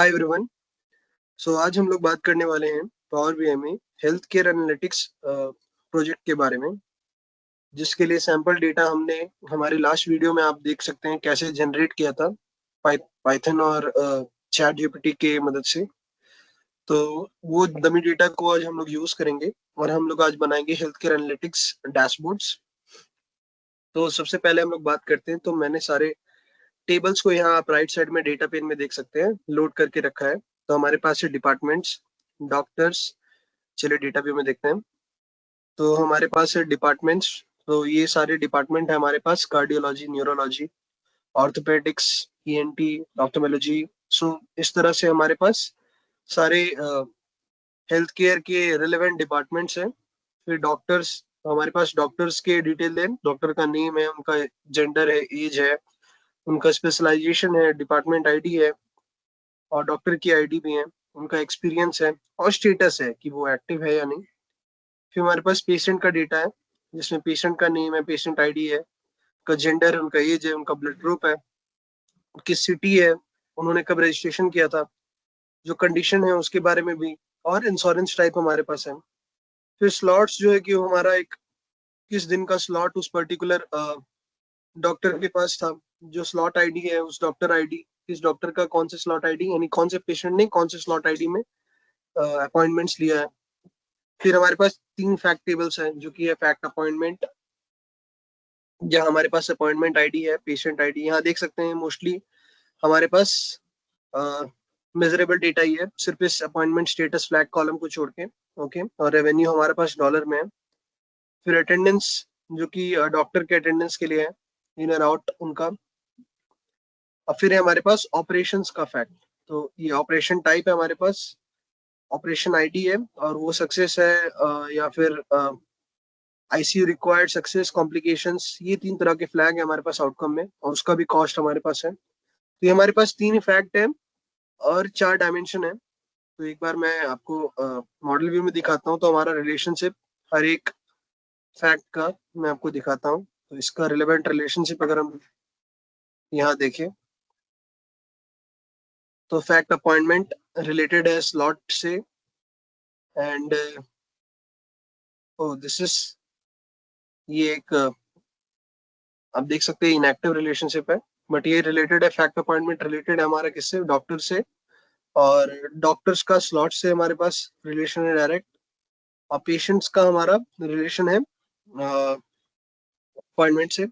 Hi everyone. सो आज हम लोग बात करने वाले हैं पावर बीआई में हेल्थ केयर एनालिटिक्स प्रोजेक्ट के बारे में, जिसके लिए सैंपल डेटा हमने हमारे लास्ट वीडियो में आप देख सकते हैं कैसे जनरेट किया था पाइथन और चैट जीपीटी के मदद से। तो वो डमी डेटा को आज हम लोग यूज करेंगे और हम लोग आज बनाएंगे हेल्थ केयर एनालिटिक्स डैशबोर्ड्स। तो सबसे पहले हम लोग बात करते हैं, तो मैंने सारे टेबल्स को यहाँ आप राइट साइड में डेटा पेन में देख सकते हैं लोड करके रखा है। तो हमारे पास है डिपार्टमेंट्स, डॉक्टर्स। चलिए डेटा व्यू में देखते हैं। तो हमारे पास है डिपार्टमेंट्स। तो ये सारे डिपार्टमेंट है हमारे पास: कार्डियोलॉजी, न्यूरोलॉजी, ऑर्थोपेडिक्स, ईएनटी, ऑप्थेमोलॉजी। सो इस तरह से हमारे पास सारे हेल्थ केयर के रिलेवेंट डिपार्टमेंट्स हैं। फिर डॉक्टर्स, हमारे पास डॉक्टर्स के डिटेल है, डॉक्टर का नेम है, उनका जेंडर है, एज है, उनका स्पेशलाइजेशन है, डिपार्टमेंट आईडी है और डॉक्टर की आईडी भी है, उनका एक्सपीरियंस है और स्टेटस है कि वो एक्टिव है या नहीं। फिर हमारे पास पेशेंट का डेटा है, जिसमें पेशेंट का नेम है, पेशेंट आईडी है, उनका जेंडर है, उनका एज है, उनका ब्लड ग्रुप है, किस सिटी है, उन्होंने कब रजिस्ट्रेशन किया था, जो कंडीशन है उसके बारे में भी, और इंश्योरेंस टाइप हमारे पास है। फिर स्लॉट्स जो है कि वो हमारा एक किस दिन का स्लॉट उस पर्टिकुलर डॉक्टर के पास था, जो स्लॉट आईडी है उस डॉक्टर आईडी, किस डॉक्टर का कौन से स्लॉट आईडी, यानी कौन से पेशेंट ने कौन से स्लॉट आईडी में अपॉइंटमेंट्स लिया है। फिर हमारे पास 3 फैक्ट टेबल्स हैं, जो कि है फैक्ट अपॉइंटमेंट, जहाँ हमारे पास अपॉइंटमेंट आईडी है, पेशेंट आईडी। यहाँ देख सकते हैं मोस्टली हमारे पास मेजरेबल डेटा ही है, सिर्फ इस अपॉइंटमेंट स्टेटस फ्लैग कॉलम को छोड़ के। ओके, और रेवेन्यू हमारे पास डॉलर में है। फिर अटेंडेंस, जो कि डॉक्टर के अटेंडेंस के लिए है, इन और आउट उनका। और फिर है हमारे पास ऑपरेशंस का फैक्ट। तो ये ऑपरेशन टाइप है हमारे पास, ऑपरेशन आईडी है, और वो सक्सेस है या फिर आईसीयू रिक्वायर्ड, सक्सेस, कॉम्प्लिकेशंस। ये 3 तरह के फ्लैग है हमारे पास आउटकम में, और उसका भी कॉस्ट हमारे पास है। तो ये हमारे पास 3 फैक्ट है और 4 डायमेंशन है। तो एक बार मैं आपको मॉडल व्यू में दिखाता हूँ, तो हमारा रिलेशनशिप हर एक फैक्ट का मैं आपको दिखाता हूँ। तो इसका रिलेवेंट रिलेशनशिप अगर हम यहाँ देखें, तो फैक्ट अपॉइंटमेंट रिलेटेड है स्लॉट से, एंड दिस इज, ये एक आप देख सकते हैं इनएक्टिव रिलेशनशिप है, बट ये रिलेटेड है, फैक्ट अपॉइंटमेंट रिलेटेड है हमारा किससे, डॉक्टर से। और डॉक्टर्स का स्लॉट से हमारे पास रिलेशन है डायरेक्ट, और पेशेंट्स का हमारा रिलेशन है अपॉइंटमेंट से।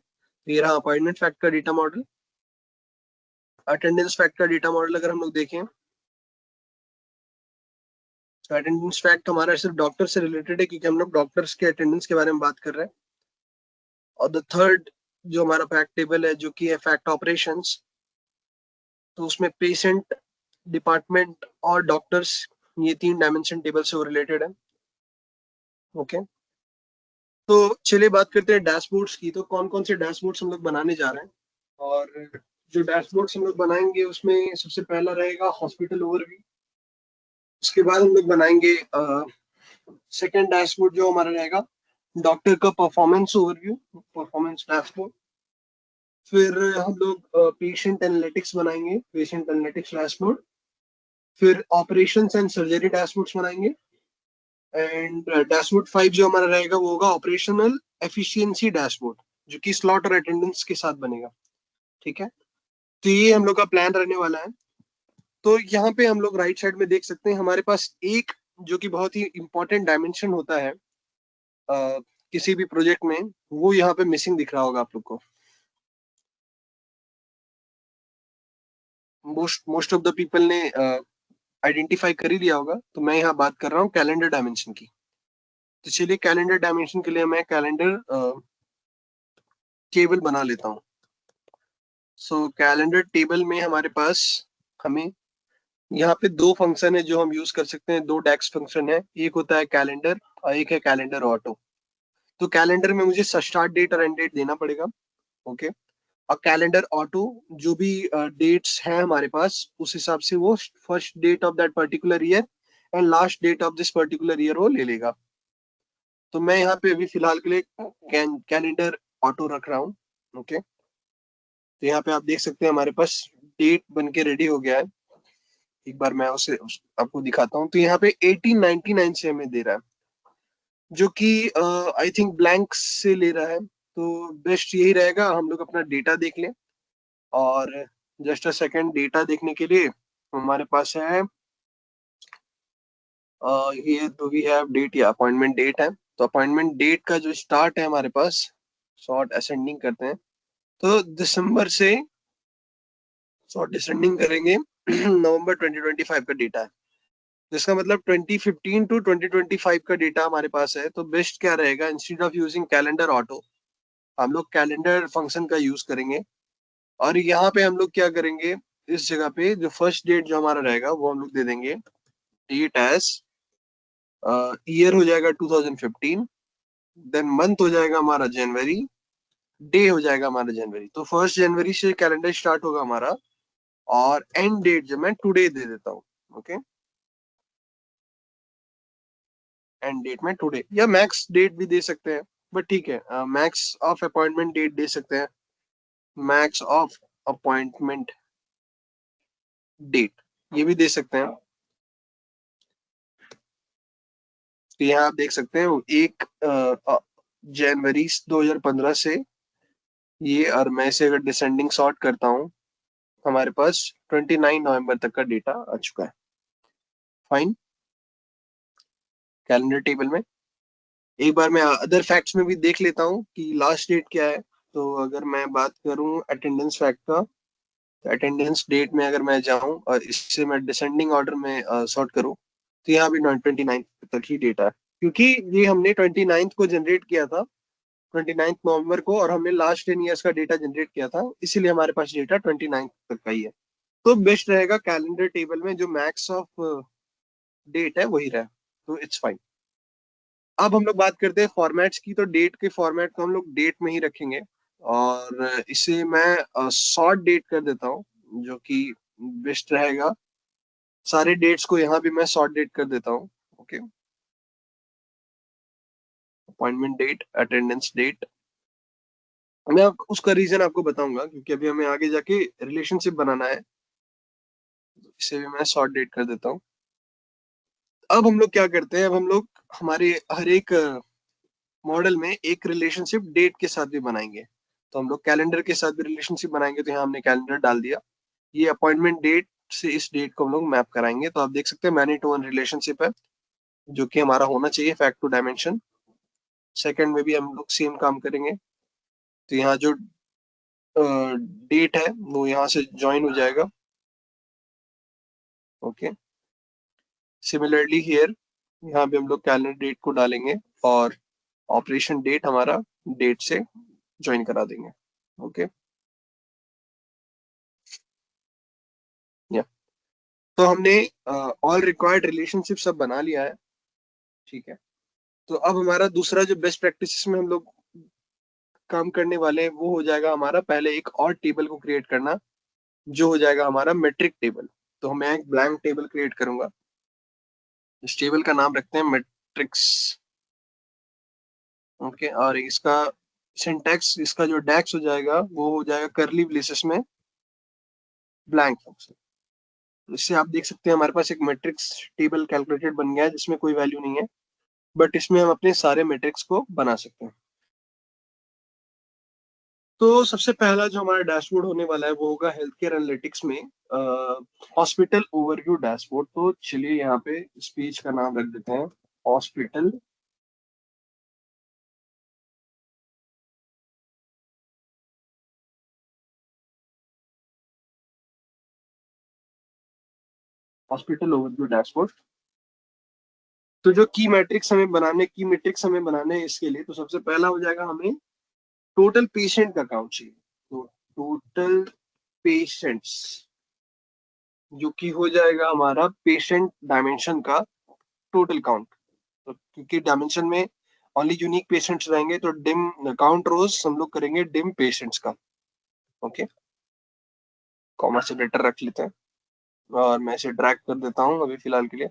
ये रहा अपॉइंटमेंट फैक्ट का डेटा मॉडल। अटेंडेंस फैक्ट का डेटा मॉडल अगर हम लोग देखें, तो अटेंडेंस फैक्ट हमारा सिर्फ डॉक्टर से रिलेटेड है, क्योंकि हम लोग डॉक्टर्स के अटेंडेंस के बारे में बात कर रहे हैं। और द थर्ड जो हमारा फैक्ट टेबल है, जो कि है फैक्ट ऑपरेशंस, तो उसमें पेशेंट, डिपार्टमेंट और डॉक्टर्स, ये 3 डायमेंशन टेबल से वो रिलेटेड है। ओके, तो चलिए बात करते हैं डैशबोर्ड्स की। तो कौन कौन से डैशबोर्ड्स हम लोग बनाने जा रहे हैं, और जो डैशबोर्ड्स हम लोग बनाएंगे उसमें सबसे पहला रहेगा हॉस्पिटल ओवरव्यू। उसके बाद हम लोग बनाएंगे सेकेंड डैशबोर्ड, जो हमारा रहेगा डॉक्टर का परफॉर्मेंस ओवरव्यू, परफॉर्मेंस डैशबोर्ड। फिर हम लोग पेशेंट एनालिटिक्स बनाएंगे, पेशेंट एनालिटिक्स डैशबोर्ड। फिर ऑपरेशंस एंड सर्जरी डैशबोर्ड्स बनाएंगे। एंड डैशबोर्ड 5 जो हमारा रहेगा वो होगा ऑपरेशनल एफिशिएंसी डैशबोर्ड, जो कि स्लॉट और अटेंडेंस के साथ बनेगा। ठीक है, तो ये हम लोग का प्लान रहने वाला है। तो यहाँ पे हम लोग राइट साइड में देख सकते हैं हमारे पास एक जो कि बहुत ही इंपॉर्टेंट डायमेंशन होता है किसी भी प्रोजेक्ट में, वो यहाँ पे मिसिंग दिख रहा होगा आप लोग को। मोस्ट ऑफ द पीपल ने आइडेंटिफाई कर ही लिया होगा। तो मैं यहाँ बात कर रहा हूँ कैलेंडर डायमेंशन की। तो चलिए कैलेंडर डायमेंशन के लिए मैं कैलेंडर टेबल बना लेता हूँ। सो कैलेंडर टेबल में हमारे पास हमें यहाँ पे 2 फंक्शन है जो हम यूज कर सकते हैं, 2 डेक्स फंक्शन है। एक होता है कैलेंडर और एक है कैलेंडर ऑटो। तो कैलेंडर में मुझे स्टार्ट डेट और एंड डेट देना पड़ेगा। ओके, और कैलेंडर ऑटो जो भी डेट्स हैं हमारे पास, उस हिसाब से वो first date of that particular year and last date of this particular year वो ले लेगा। तो मैं यहाँ पे अभी फिलहाल के लिए कैलेंडर ऑटो रख रहा हूँ। ओके, तो यहाँ पे आप देख सकते हैं हमारे पास डेट बन के रेडी हो गया है। एक बार मैं आपको दिखाता हूँ। तो यहाँ पे 1899 से हमें दे रहा है, जो कि आई थिंक ब्लैंक से ले रहा है। तो बेस्ट यही रहेगा हम लोग अपना डेटा देख लें। और जस्ट अ सेकंड, डेटा देखने के लिए हमारे पास है ये, तो वी हैव डेट या अपॉइंटमेंट डेट है। तो अपॉइंटमेंट डेट का जो स्टार्ट है हमारे पास, शॉर्ट असेंडिंग करते हैं, तो दिसंबर से शॉर्ट डिसेंडिंग करेंगे। नवंबर 2025 का डेटा है, जिसका मतलब 2015 टू 2025 का डेटा हमारे पास है। तो बेस्ट क्या रहेगा, instead of using calendar auto, हम लोग कैलेंडर फंक्शन का यूज करेंगे। और यहाँ पे हम लोग क्या करेंगे, इस जगह पे जो फर्स्ट डेट जो हमारा रहेगा वो हम लोग दे देंगे डेट एज ईयर हो जाएगा 2015, देन मंथ हो जाएगा हमारा जनवरी, डे हो जाएगा हमारा जनवरी। तो 1 जनवरी से कैलेंडर स्टार्ट होगा हमारा, और एंड डेट जो मैं टुडे दे देता हूँ। ओके, एंड डेट में टुडे, या मैक्स डेट भी दे सकते हैं, बट ठीक है, मैक्स ऑफ अपॉइंटमेंट डेट दे सकते हैं, मैक्स ऑफ अपॉइंटमेंट डेट ये भी दे सकते हैं। तो यहाँ आप देख सकते हैं 1 जनवरी 2015 से ये, और मैं इसे अगर डिसेंडिंग सॉर्ट करता हूँ, हमारे पास 29 नवंबर तक का डेटा आ चुका है। फाइन, कैलेंडर टेबल में एक बार मैं अदर फैक्ट्स में भी देख लेता हूँ कि लास्ट डेट क्या है। तो अगर मैं बात करूँ अटेंडेंस फैक्ट का, अटेंडेंस डेट में अगर मैं जाऊं और इससे मैं डिसेंडिंग ऑर्डर में सॉर्ट करूं, तो यहाँ भी 29 तक ही डेटा है, क्योंकि ये हमने 29 को जनरेट किया था, 29 नवंबर को, और हमने लास्ट 10 ईयर्स का डेटा जनरेट किया था, इसीलिए हमारे पास डेटा 29 तक का ही है। तो बेस्ट रहेगा कैलेंडर टेबल में जो मैक्स ऑफ डेट है वही रहे, तो इट्स फाइन। अब हम लोग बात करते हैं फॉर्मेट्स की। तो डेट के फॉर्मेट को हम लोग डेट में ही रखेंगे, और इसे मैं शॉर्ट डेट कर देता हूँ, जो कि बेस्ट रहेगा। सारे डेट्स को यहाँ भी मैं शॉर्ट डेट कर देता हूँ। Okay, appointment date, attendance date. उसका रीजन आपको बताऊंगा, क्योंकि अभी हमें आगे जाके रिलेशनशिप बनाना है। इसे भी मैं शॉर्ट डेट कर देता हूँ। अब हम लोग क्या करते हैं, अब हम लोग हमारे हर एक मॉडल में एक रिलेशनशिप डेट के साथ भी बनाएंगे। तो हम लोग कैलेंडर के साथ भी रिलेशनशिप बनाएंगे, तो यहाँ हमने कैलेंडर डाल दिया। ये अपॉइंटमेंट डेट से इस डेट को हम लोग मैप कराएंगे। तो आप देख सकते हैं मैनी टू वन रिलेशनशिप है, जो कि हमारा होना चाहिए फैक्ट टू डायमेंशन। सेकंड में भी हम लोग सेम काम करेंगे। तो यहाँ जो डेट है वो यहाँ से ज्वाइन हो जाएगा। ओके, सिमिलरली हियर, यहाँ भी हम लोग कैलेंडर डेट को डालेंगे, और ऑपरेशन डेट हमारा डेट से ज्वाइन करा देंगे। ओके, या तो हमने ऑल रिक्वायर्ड रिलेशनशिप सब बना लिया है। ठीक है, तो अब हमारा दूसरा जो बेस्ट प्रैक्टिस में हम लोग काम करने वाले हैं वो हो जाएगा हमारा पहले एक और टेबल को क्रिएट करना, जो हो जाएगा हमारा मेट्रिक टेबल। तो मैं एक ब्लैंक टेबल क्रिएट करूंगा, इस टेबल का नाम रखते हैं मैट्रिक्स। ओके, और इसका सिंटैक्स, इसका जो डैक्स हो जाएगा वो हो जाएगा करली ब्रेसेस में ब्लैंक फंक्शन। तो इससे आप देख सकते हैं हमारे पास एक मैट्रिक्स टेबल कैलकुलेटेड बन गया है, जिसमें कोई वैल्यू नहीं है, बट इसमें हम अपने सारे मैट्रिक्स को बना सकते हैं। तो सबसे पहला जो हमारा डैशबोर्ड होने वाला है वो होगा हेल्थ केयर एनालिटिक्स में हॉस्पिटल ओवरव्यू डैशबोर्ड। तो चलिए यहाँ पे इस पेज का नाम रख देते हैं हॉस्पिटल हॉस्पिटल ओवरव्यू डैशबोर्ड। तो जो की मैट्रिक्स हमें बनाने हैं इसके लिए, तो सबसे पहला हो जाएगा हमें टोटल पेशेंट का काउंट चाहिए। तो टोटल पेशेंट्स, जो कि हो जाएगा हमारा पेशेंट डायमेंशन का टोटल काउंट। तो क्योंकि डायमेंशन में ओनली यूनिक पेशेंट्स रहेंगे, तो डिम काउंट रोज हम लोग करेंगे डिम पेशेंट्स का। ओके, कॉमा सेपरेटर रख लेते हैं, और मैं इसे ड्रैग कर देता हूँ अभी फिलहाल के लिए।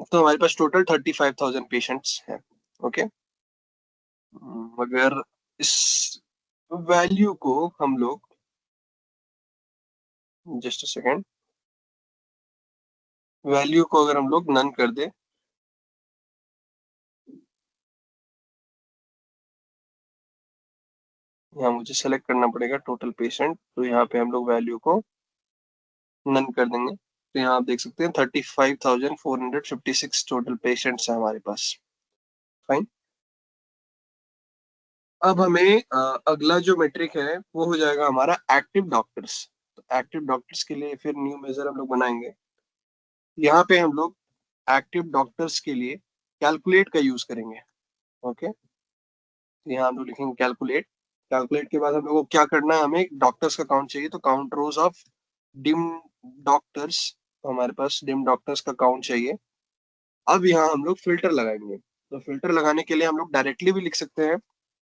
तो हमारे पास टोटल 35,000 पेशेंट्स हैं। ओके, मगर इस वैल्यू को हम लोग जस्ट अ सेकेंड, वैल्यू को अगर हम लोग नन कर दे, यहाँ मुझे सेलेक्ट करना पड़ेगा टोटल पेशेंट, तो यहाँ पे हम लोग वैल्यू को नन कर देंगे। तो यहाँ आप देख सकते हैं 35,456 टोटल पेशेंट्स हैं हमारे पास। फाइन। अब हमें अगला जो मेट्रिक है वो हो जाएगा हमारा एक्टिव डॉक्टर्स। तो एक्टिव डॉक्टर्स के लिए फिर न्यू मेजर हम लोग बनाएंगे। यहाँ पे हम लोग एक्टिव डॉक्टर्स के लिए कैलकुलेट का यूज करेंगे। ओके, यहाँ हम लोग लिखेंगे कैलकुलेट। कैलकुलेट के बाद हम लोग को क्या करना है, हमें डॉक्टर्स का काउंट चाहिए, तो count rose of dim doctors, हमारे पास डिम डॉक्टर्स का काउंट चाहिए। अब यहाँ हम लोग फिल्टर लगाएंगे। तो फिल्टर लगाने के लिए हम लोग डायरेक्टली भी लिख सकते हैं,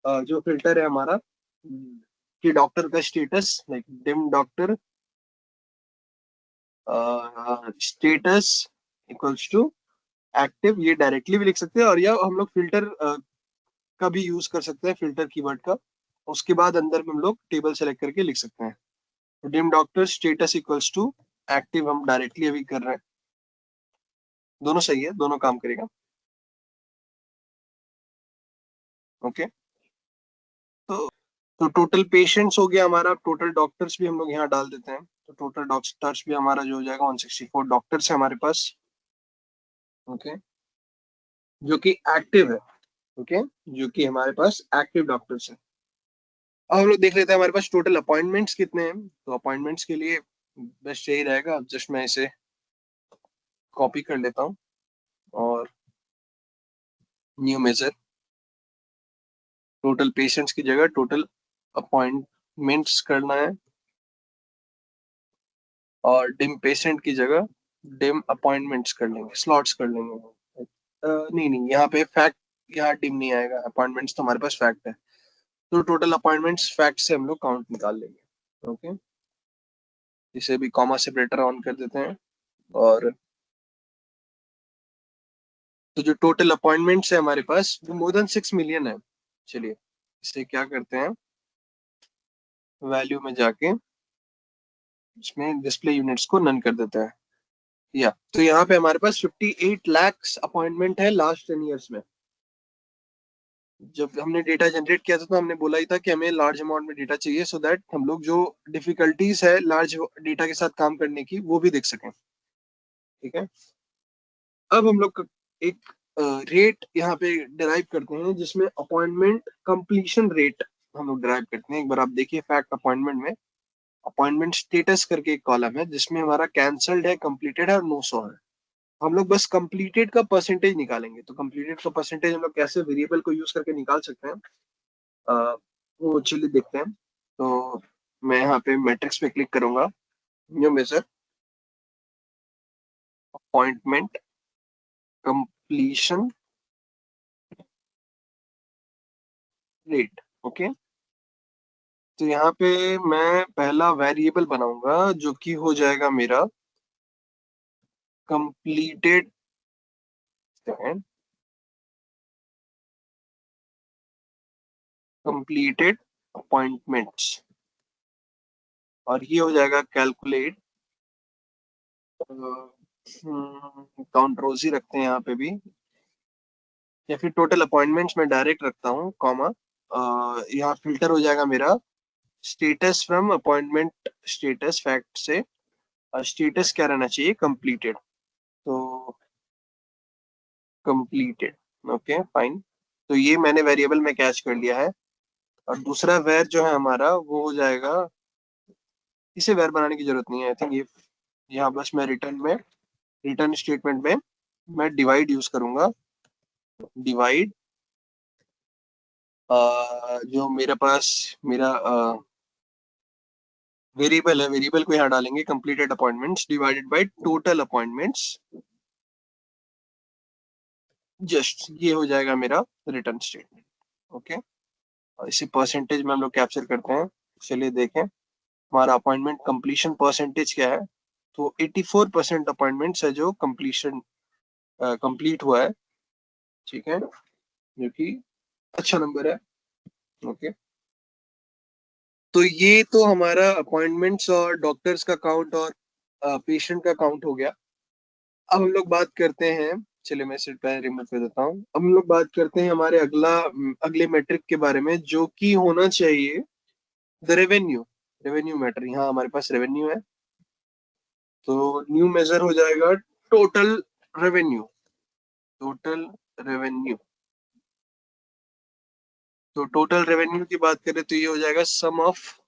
जो फिल्टर है हमारा कि डॉक्टर का status, like dim doctor status equals to active, ये डायरेक्टली भी लिख सकते हैं, और या हम लोग फिल्टर का भी यूज कर सकते हैं, फिल्टर कीवर्ड का। उसके बाद अंदर में हम लोग टेबल सेलेक्ट करके लिख सकते हैं। तो dim doctor status equals to active हम डायरेक्टली अभी कर रहे हैं, दोनों सही है, दोनों काम करेगा। ओके, तो टोटल पेशेंट्स हो गया हमारा, टोटल डॉक्टर्स भी हम लोग यहाँ डाल देते हैं। तो टोटल डॉक्टर्स भी हमारा जो हो जाएगा 164 डॉक्टर्स है हमारे पास। ओके, जो कि एक्टिव है। ओके, जो कि हमारे पास एक्टिव डॉक्टर्स है। अब हम लोग देख लेते हैं हमारे पास टोटल अपॉइंटमेंट्स कितने हैं। तो अपॉइंटमेंट्स के लिए बेस्ट यही रहेगा, जस्ट मैं इसे कॉपी कर लेता हूँ और न्यू मेजर, टोटल पेशेंट्स की जगह टोटल अपॉइंटमेंट्स करना है, और डिम पेशेंट की जगह डिम अपॉइंटमेंट्स कर लेंगे, स्लॉट्स कर लेंगे। नहीं नहीं, यहाँ पे फैक्ट, यहाँ डिम नहीं आएगा, अपॉइंटमेंट्स तो हमारे पास फैक्ट है। तो टोटल अपॉइंटमेंट्स फैक्ट से हम लोग काउंट निकाल लेंगे। ओके, इसे भी कॉमा सेपरेटर ऑन कर देते हैं। और तो जो टोटल अपॉइंटमेंट्स है हमारे पास वो मोर देन 6 मिलियन है। चलिए इसे क्या करते हैं, वैल्यू में जाके इसमें डिस्प्ले यूनिट्स को नन कर देते हैं। या तो यहाँ पे हमारे पास 58 लाख अपॉइंटमेंट है लास्ट 10 ईयर्स में। जब हमने डेटा जनरेट किया था तो हमने बोला ही था कि हमें लार्ज अमाउंट में डेटा चाहिए, सो दैट हम लोग जो डिफिकल्टीज है लार्ज डेटा के साथ काम करने की वो भी देख सकें। ठीक है, अब हम लोग एक रेट यहाँ पे डिराइव करते हैं, जिसमें अपॉइंटमेंट कंप्लीशन रेट हम लोग डिराइव करते हैं। एक बार आप देखिए फैक्ट अपॉइंटमेंट में अपॉइंटमेंट स्टेटस करके एक कॉलम है, जिसमें हमारा कैंसल्ड है, कंप्लीटेड है और 900 है। हम लोग बस कंप्लीटेड का परसेंटेज निकालेंगे। तो कंप्लीटेड का परसेंटेज हम लोग कैसे वेरिएबल को यूज करके निकाल सकते हैं, वो चलिए देखते हैं। तो मैं यहाँ पे मैट्रिक्स पे क्लिक करूंगा, new measure appointment completion rate. Okay, तो यहाँ पे मैं पहला वेरिएबल बनाऊंगा जो कि हो जाएगा मेरा कंप्लीटेड कंप्लीटेड अपॉइंटमेंट्स, और ये हो जाएगा कैलकुलेट। काउंट रोज ही रखते हैं यहाँ पे भी, या फिर टोटल अपॉइंटमेंट्स में डायरेक्ट रखता हूँ कॉमा। यहाँ फिल्टर हो जाएगा मेरा status from appointment status fact से, और स्टेटस क्या रहना चाहिए, कंप्लीटेड। तो कंप्लीटेड। ओके फाइन, तो ये मैंने वेरिएबल में कैच कर लिया है। और दूसरा वेर जो है हमारा वो हो जाएगा, इसे वेर बनाने की जरूरत नहीं है आई थिंक। ये यहाँ बस मैं रिटर्न में, रिटर्न स्टेटमेंट में मैं डिवाइड यूज करूंगा। डिवाइड जो मेरे पास मेरा वेरिएबल है, वेरिएबल को यहाँ डालेंगे completed appointments divided by total appointments. Just ये हो जाएगा मेरा रिटर्न स्टेटमेंट। ओके, और इसी परसेंटेज में हम लोग कैप्चर करते हैं। चलिए देखें हमारा अपॉइंटमेंट कंप्लीशन परसेंटेज क्या है। तो 84% अपॉइंटमेंट्स है जो कंप्लीशन कंप्लीट हुआ है। ठीक है, जो कि अच्छा नंबर है। ओके, तो ये तो हमारा अपॉइंटमेंट्स और डॉक्टर्स का काउंट और पेशेंट का काउंट हो गया। अब हम लोग बात करते हैं, चलिए मैं इसे पहले रिमूव कर देता हूँ। अब हम लोग बात करते हैं हमारे अगले मेट्रिक के बारे में, जो कि होना चाहिए द रेवेन्यू। रेवेन्यू मैटर, यहाँ हमारे पास रेवेन्यू है, तो न्यू मेजर हो जाएगा टोटल रेवेन्यू। टोटल रेवेन्यू, तो टोटल रेवेन्यू की बात करें तो ये हो जाएगा सम ऑफ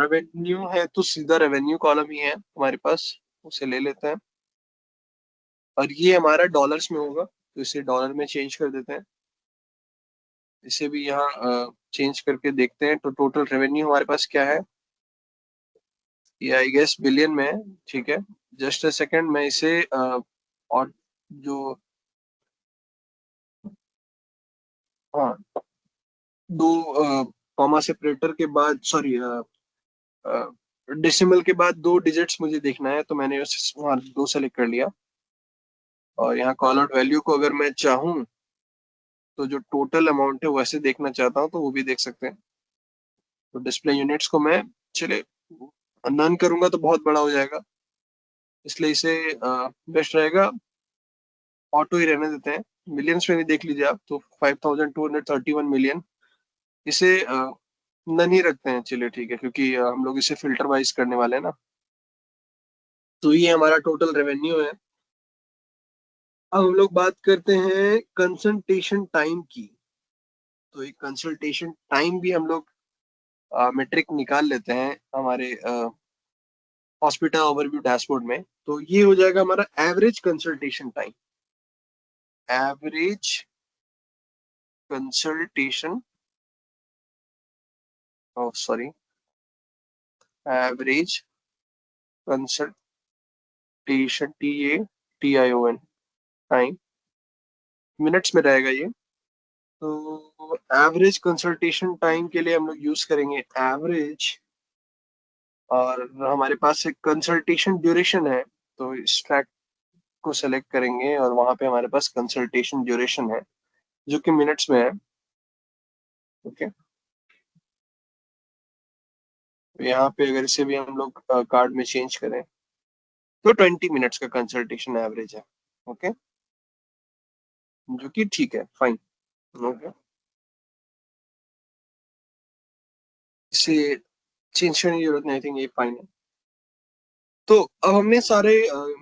रेवेन्यू है, तो सीधा रेवेन्यू कॉलम ही है हमारे पास, उसे ले लेते हैं। और ये हमारा डॉलर्स में होगा, तो इसे डॉलर में चेंज कर देते हैं। इसे भी यहाँ चेंज करके देखते हैं, तो टोटल रेवेन्यू हमारे पास क्या है, ये आई गेस बिलियन में है। ठीक है, जस्ट अ सेकंड, मैं इसे और जो, हाँ, दो कॉमा सेपरेटर के बाद, सॉरी, डेसिमल के बाद दो डिजिट्स मुझे देखना है, तो मैंने वहाँ दो सेलेक्ट कर लिया। और यहाँ कॉल आउट वैल्यू को अगर मैं चाहूँ तो जो टोटल अमाउंट है वैसे देखना चाहता हूँ तो वो भी देख सकते हैं। तो डिस्प्ले यूनिट्स को मैं, चले, नन करूंगा तो बहुत बड़ा हो जाएगा, इसलिए इसे बेस्ट रहेगा ऑटो ही रहने देते हैं। मिलियंस में नहीं, देख लीजिए आप, तो 5231 मिलियन, इसे नन ही रखते हैं। चलिए ठीक है, क्योंकि हम लोग इसे फिल्टर वाइज करने वाले हैं ना। तो ये हमारा टोटल रेवेन्यू है। अब हम लोग बात करते हैं कंसल्टेशन टाइम की। तो एक कंसल्टेशन टाइम भी हम लोग मेट्रिक निकाल लेते हैं हमारे हॉस्पिटल ओवरव्यू डैशबोर्ड में। तो ये हो जाएगा हमारा average consultation time. Average consultation, sorry, average consultation, TATION time, minutes में रहेगा ये। तो एवरेज कंसल्टेशन टाइम के लिए हम लोग यूज करेंगे एवरेज, और हमारे पास एक कंसल्टेशन ड्यूरेशन है, तो इस ट्रैक को सेलेक्ट करेंगे और वहां पे हमारे पास कंसल्टेशन ड्यूरेशन है जो कि मिनट्स में है। ओके, तो यहाँ पे अगर इसे भी हम लोग कार्ड में चेंज करें तो 20 मिनट्स का कंसल्टेशन एवरेज है। ओके, जो कि ठीक है, फाइन। ओके, इसे चेंज करने की जरूरत नहीं, आई थिंक ये फाइन है। तो अब हमने सारे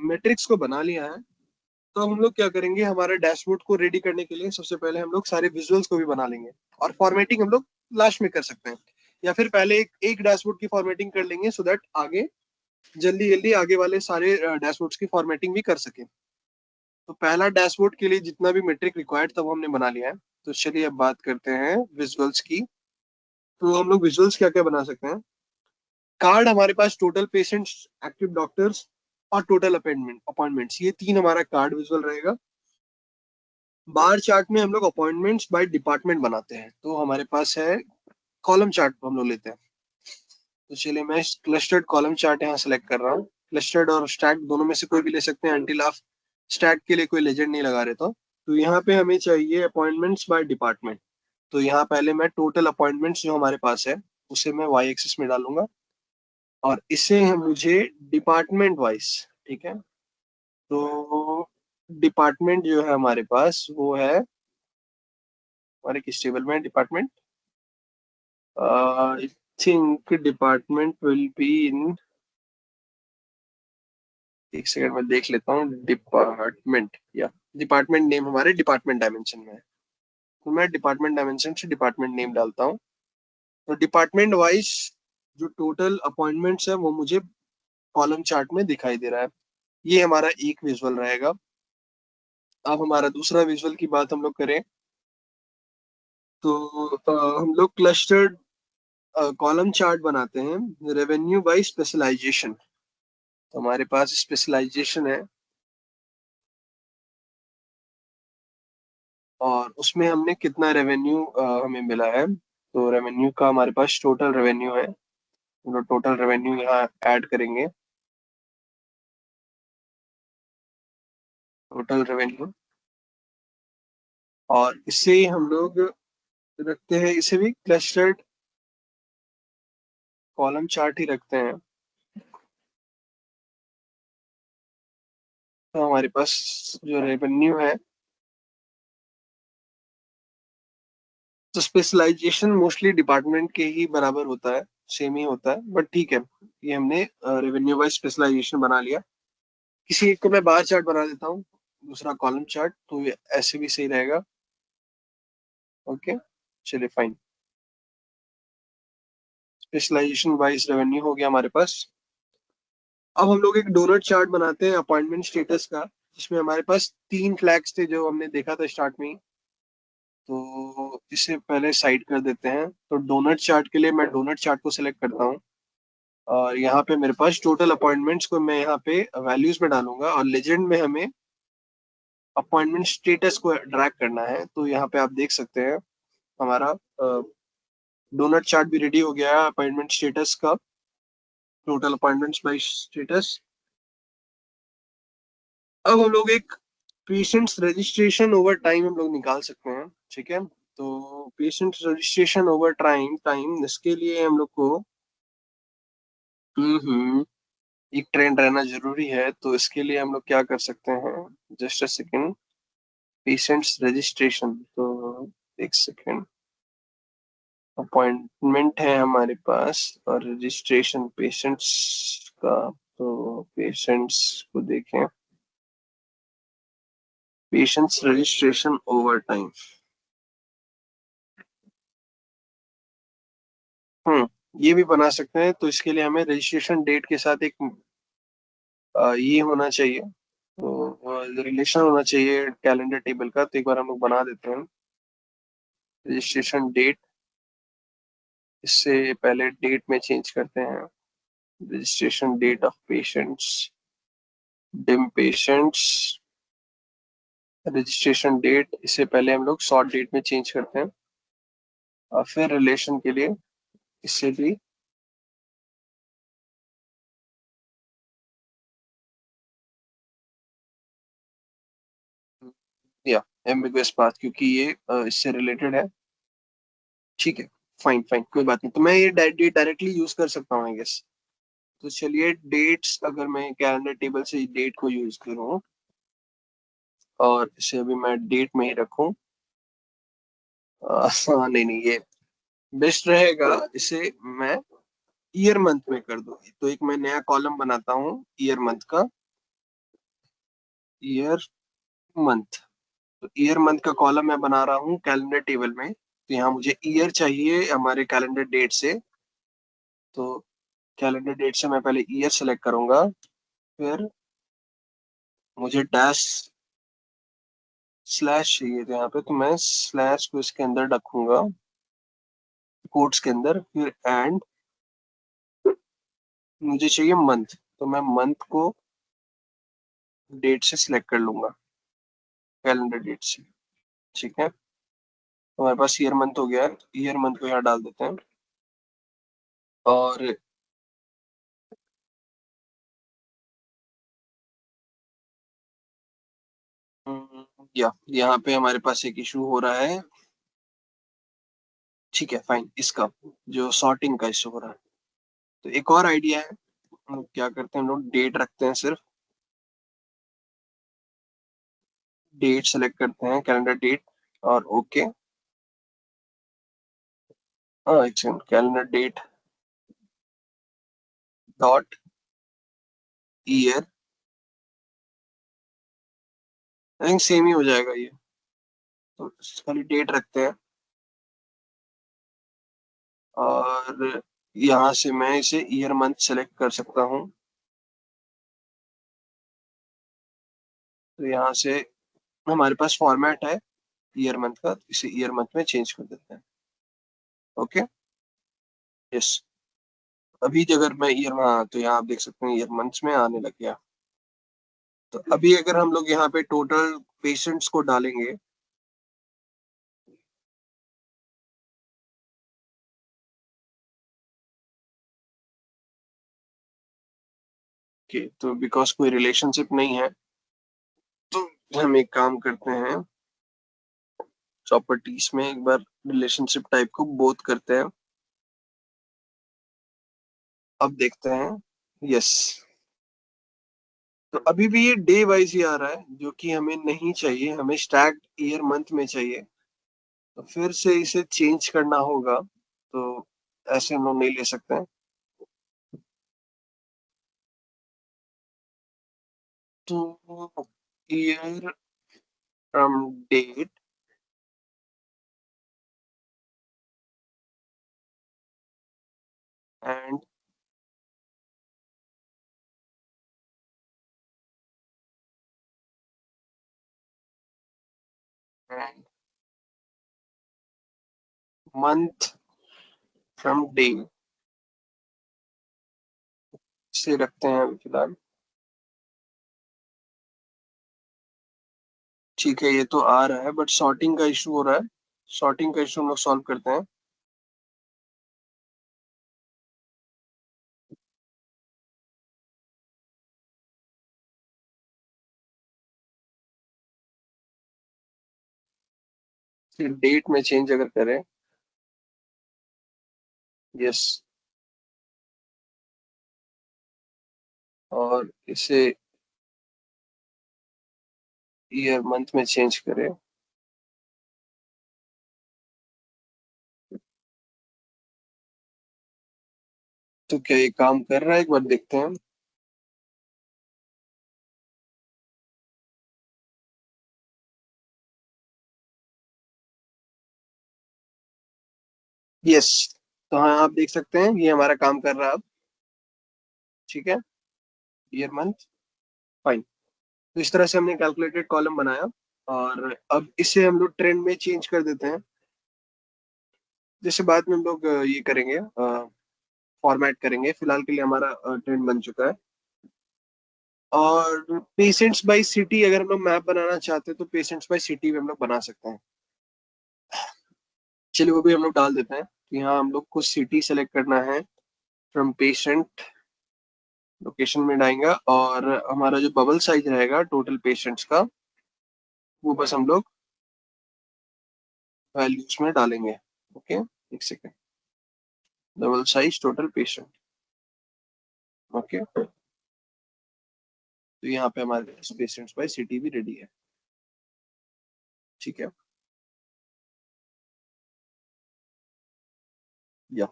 मैट्रिक्स को बना लिया है। तो अब हम लोग क्या करेंगे, हमारे डैशबोर्ड को रेडी करने के लिए सबसे पहले हम लोग सारे विजुअल्स को भी बना लेंगे, और फॉर्मेटिंग हम लोग लास्ट में कर सकते हैं, या फिर पहले एक एक डैशबोर्ड की फॉर्मेटिंग कर लेंगे, सो दैट आगे जल्दी जल्दी आगे वाले सारे डैशबोर्ड्स की फॉर्मेटिंग भी कर सके। तो पहला डैशबोर्ड के लिए जितना भी मेट्रिक रिक्वायर्ड था वो हमने बना लिया है। तो चलिए अब बात करते हैं विजुअल्स की। तो हम लोग विजुअल्स क्या क्या बना सकते हैं। कार्ड, हमारे पास टोटल पेशेंट्स, एक्टिव डॉक्टर्स और टोटल अपॉइंटमेंट्स, ये तीन हमारा कार्ड विजुअल रहेगा। बार चार्ट में हम लोग अपॉइंटमेंट्स बाय डिपार्टमेंट बनाते हैं, तो हमारे पास है कॉलम चार्ट हम लोग लेते हैं। तो चलिए मैं क्लस्टर्ड कॉलम चार्ट यहाँ सेलेक्ट कर रहा हूँ। क्लस्टर्ड और स्टैक दोनों में से कोई भी ले सकते हैं, अंटिल आप स्टैक के लिए कोई लेजेंड नहीं लगा रहे तो यहाँ पे हमें चाहिए अपॉइंटमेंट्स बाय डिपार्टमेंट। तो यहाँ पहले मैं टोटल अपॉइंटमेंट्स जो हमारे पास है उसे मैं वाई एक्सिस में डालूंगा, और इसे मुझे डिपार्टमेंट वाइज, ठीक है, तो डिपार्टमेंट जो है हमारे पास वो है, हमारे किस टेबल में department, I think department will be in, एक सेकंड में देख लेता हूँ, डिपार्टमेंट या डिपार्टमेंट नेम हमारे डिपार्टमेंट डायमेंशन में है। तो मैं डिपार्टमेंट डायमेंशन से डिपार्टमेंट नेम डालता हूँ। तो डिपार्टमेंट वाइज जो टोटल अपॉइंटमेंट्स है वो मुझे कॉलम चार्ट में दिखाई दे रहा है। ये हमारा एक विजुअल रहेगा। अब हमारा दूसरा विजुअल की बात हम लोग करें तो हम लोग क्लस्टर्ड कॉलम चार्ट बनाते हैं रेवेन्यू बाय स्पेशलाइजेशन। तो हमारे पास स्पेशलाइजेशन है, और उसमें हमने कितना रेवेन्यू हमें मिला है। तो रेवेन्यू का हमारे पास टोटल रेवेन्यू है, हम लोग टोटल रेवेन्यू यहाँ ऐड करेंगे। टोटल रेवेन्यू, और इससे हम लोग रखते हैं, इसे भी क्लस्टर्ड कॉलम चार्ट ही रखते हैं। तो हमारे पास जो रेवेन्यू है, तो स्पेशलाइजेशन मोस्टली डिपार्टमेंट के ही बराबर होता है, सेम ही होता है, बट ठीक है, ये हमने रेवेन्यू वाइज स्पेशलाइजेशन बना लिया। किसी एक को मैं बार चार्ट बना देता हूँ, दूसरा कॉलम चार्ट, तो ये ऐसे भी सही रहेगा। ओके, चलिए फाइन। स्पेशलाइजेशन वाइज रेवेन्यू हो गया हमारे पास। अब हम लोग एक डोनट चार्ट बनाते हैं अपॉइंटमेंट स्टेटस का, जिसमें हमारे पास 3 फ्लैग्स थे जो हमने देखा था स्टार्ट में ही। तो इसे पहले साइड कर देते हैं। तो डोनट चार्ट के लिए मैं डोनट चार्ट को सिलेक्ट करता हूँ, और यहाँ पे मेरे पास टोटल अपॉइंटमेंट्स को मैं यहाँ पे वैल्यूज में डालूंगा, और लेजेंड में हमें अपॉइंटमेंट स्टेटस को ड्रैग करना है। तो यहाँ पे आप देख सकते हैं हमारा डोनट चार्ट भी रेडी हो गया है अपॉइंटमेंट स्टेटस का, टोटल अपॉइंटमेंट्स बाय स्टेटस। अब हम लोग एक पेशेंट्स रजिस्ट्रेशन ओवर टाइम हम लोग निकाल सकते हैं, ठीक है। तो patients registration over time time इसके लिए हम लोग को एक ट्रेंड रहना जरूरी है। तो इसके लिए हम लोग क्या कर सकते हैं, just a second. Patients registration, तो एक सेकेंड, अपॉइंटमेंट है हमारे पास और रजिस्ट्रेशन पेशेंट्स का। तो पेशेंट्स को देखें, पेशेंट्स रजिस्ट्रेशन ओवर टाइम। ये भी बना सकते हैं। तो इसके लिए हमें रजिस्ट्रेशन डेट के साथ एक ये होना चाहिए, तो रिलेशन होना चाहिए कैलेंडर टेबल का। तो एक बार हम लोग बना देते हैं रजिस्ट्रेशन डेट। इससे पहले डेट में चेंज करते हैं, registration date of patients, dim patients, registration date. इससे पहले हम लोग शॉर्ट डेट में चेंज करते हैं, और फिर रिलेशन के लिए इससे भी या एम्बिगुअस पाथ, क्योंकि ये इससे रिलेटेड है। ठीक है, फाइन फाइन, कोई बात नहीं। तो मैं ये डेट डायरेक्टली यूज कर सकता हूँ आई गेस। तो चलिए, डेट्स अगर मैं कैलेंडर टेबल से डेट को यूज करूँ, और इसे अभी मैं डेट में ही रखूँ, हाँ नहीं नहीं, ये बेस्ट रहेगा। इसे मैं ईयर मंथ में कर दूँ। तो एक मैं नया कॉलम बनाता हूँ ईयर मंथ का, ईयर मंथ। तो ईयर मंथ का कॉलम मैं बना रहा हूँ कैलेंडर टेबल में। तो यहाँ मुझे ईयर चाहिए हमारे कैलेंडर डेट से। तो कैलेंडर डेट से मैं पहले ईयर सेलेक्ट करूंगा, फिर मुझे डैश स्लैश चाहिए था यहाँ पे। तो मैं स्लैश को इसके अंदर रखूंगा, कोट्स के अंदर, फिर एंड मुझे चाहिए मंथ। तो मैं मंथ को डेट से सिलेक्ट कर लूंगा, कैलेंडर डेट से। ठीक है, तो हमारे पास ईयर मंथ हो गया है। ईयर मंथ को यहाँ डाल देते हैं, और या यहाँ पे हमारे पास एक इशू हो रहा है। ठीक है फाइन, इसका जो सॉर्टिंग का इशू हो रहा है। तो एक और आइडिया है, हम लोग क्या करते हैं, हम लोग डेट रखते हैं सिर्फ, डेट सेलेक्ट करते हैं कैलेंडर डेट, और ओके। हाँ, एक second, calendar date dot year, I think same ही हो जाएगा ये। तो खाली डेट रखते हैं, और यहाँ से मैं इसे ईयर मंथ सेलेक्ट कर सकता हूँ। तो यहाँ से हमारे पास फॉर्मेट है ईयर मंथ का, तो इसे ईयर मंथ में चेंज कर देते हैं। Okay, yes. अभी अगर मैं ईयर, हाँ, तो यहाँ आप देख सकते हैं ईयर मंथ्स में आने लग गया। तो अभी अगर हम लोग यहाँ पे टोटल पेशेंट्स को डालेंगे, कि तो बिकॉज कोई रिलेशनशिप नहीं है, तो हम एक काम करते हैं, प्रॉपर्टीज में एक बार रिलेशनशिप टाइप को बोथ करते हैं। अब देखते हैं। यस। तो अभी भी ये डे वाइज ही आ रहा है, जो कि हमें नहीं चाहिए, हमें स्टैग्ड ईयर मंथ में चाहिए। तो फिर से इसे चेंज करना होगा, तो ऐसे हम लोग नहीं ले सकते हैं। तो year from date and month from day से रखते हैं अभी फिलहाल। ठीक है, ये तो आ रहा है, बट सॉर्टिंग का इशू हो रहा है। सॉर्टिंग का इशू हम लोग सॉल्व करते हैं। फिर डेट में चेंज अगर करें। यस। और इसे ईयर मंथ में चेंज करें। तो क्या ये काम कर रहा है, एक बार देखते हैं। यस। तो हाँ, आप देख सकते हैं ये हमारा काम कर रहा है अब। ठीक है। Year month. फाइन। तो इस तरह से हमने कैलकुलेटेड कॉलम बनाया। और अब इसे हम लोग ट्रेंड में चेंज कर देते हैं। जैसे बाद में हम लोग ये करेंगे, फॉर्मेट करेंगे। फिलहाल के लिए हमारा ट्रेंड बन चुका है। और पेशेंट्स बाय सिटी अगर हम लोग मैप बनाना चाहते हैं, तो पेशेंट्स बाय सिटी भी हम लोग बना सकते हैं। चलिए वो भी हम लोग डाल देते हैं। तो यहाँ हम लोग को सिटी सेलेक्ट करना है। फ्रॉम पेशेंट लोकेशन में डालेंगे, और हमारा जो बबल साइज रहेगा टोटल पेशेंट्स का, वो बस हम लोग वैल्यूज में डालेंगे। ओके, एक second. Double size total patient. Okay. तो यहाँ पे हमारे पास पेशेंट्स बाय सिटी भी रेडी है। ठीक है। या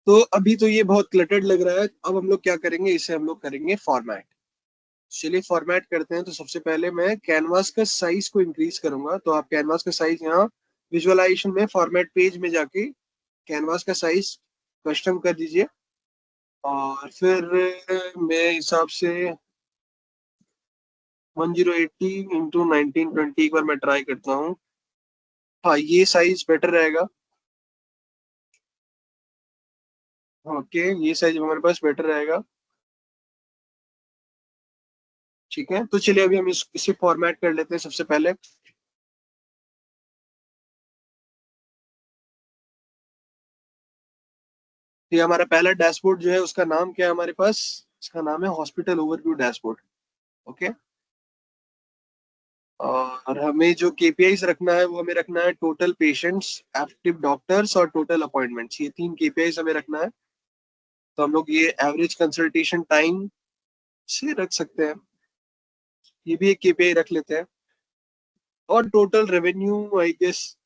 तो अभी तो ये बहुत क्लटर्ड लग रहा है। अब हम लोग क्या करेंगे, इसे हम लोग करेंगे फॉर्मेट। चलिए फॉर्मेट करते हैं। तो सबसे पहले मैं कैनवास का साइज को इंक्रीज करूंगा। तो आप कैनवास का साइज यहाँ विजुअलाइजेशन में फॉर्मेट पेज में जाके कैनवास का साइज कस्टम कर दीजिए। और फिर मेरे हिसाब से 1080 इंटू 1920 एक बार मैं ट्राई करता हूँ। हाँ, ये साइज बेटर रहेगा। ओके, ये साइज हमारे पास बेटर रहेगा। ठीक है, तो चलिए अभी हम इसे फॉर्मेट कर लेते हैं सबसे पहले। ये हमारा पहला डैशबोर्ड जो है, उसका नाम क्या है हमारे पास? इसका नाम है हॉस्पिटल ओवरव्यू डैशबोर्ड। ओके। और हमें जो केपीआईज रखना है, वो हमें रखना है टोटल पेशेंट्स, एक्टिव डॉक्टर्स और टोटल अपॉइंटमेंट्स। ये 3 केपीआईज हमें रखना है। तो हम लोग ये एवरेज कंसल्टेशन टाइम से रख सकते हैं। ये भी एक केपीआई रख लेते हैं। और टोटल रेवेन्यू, आई गेस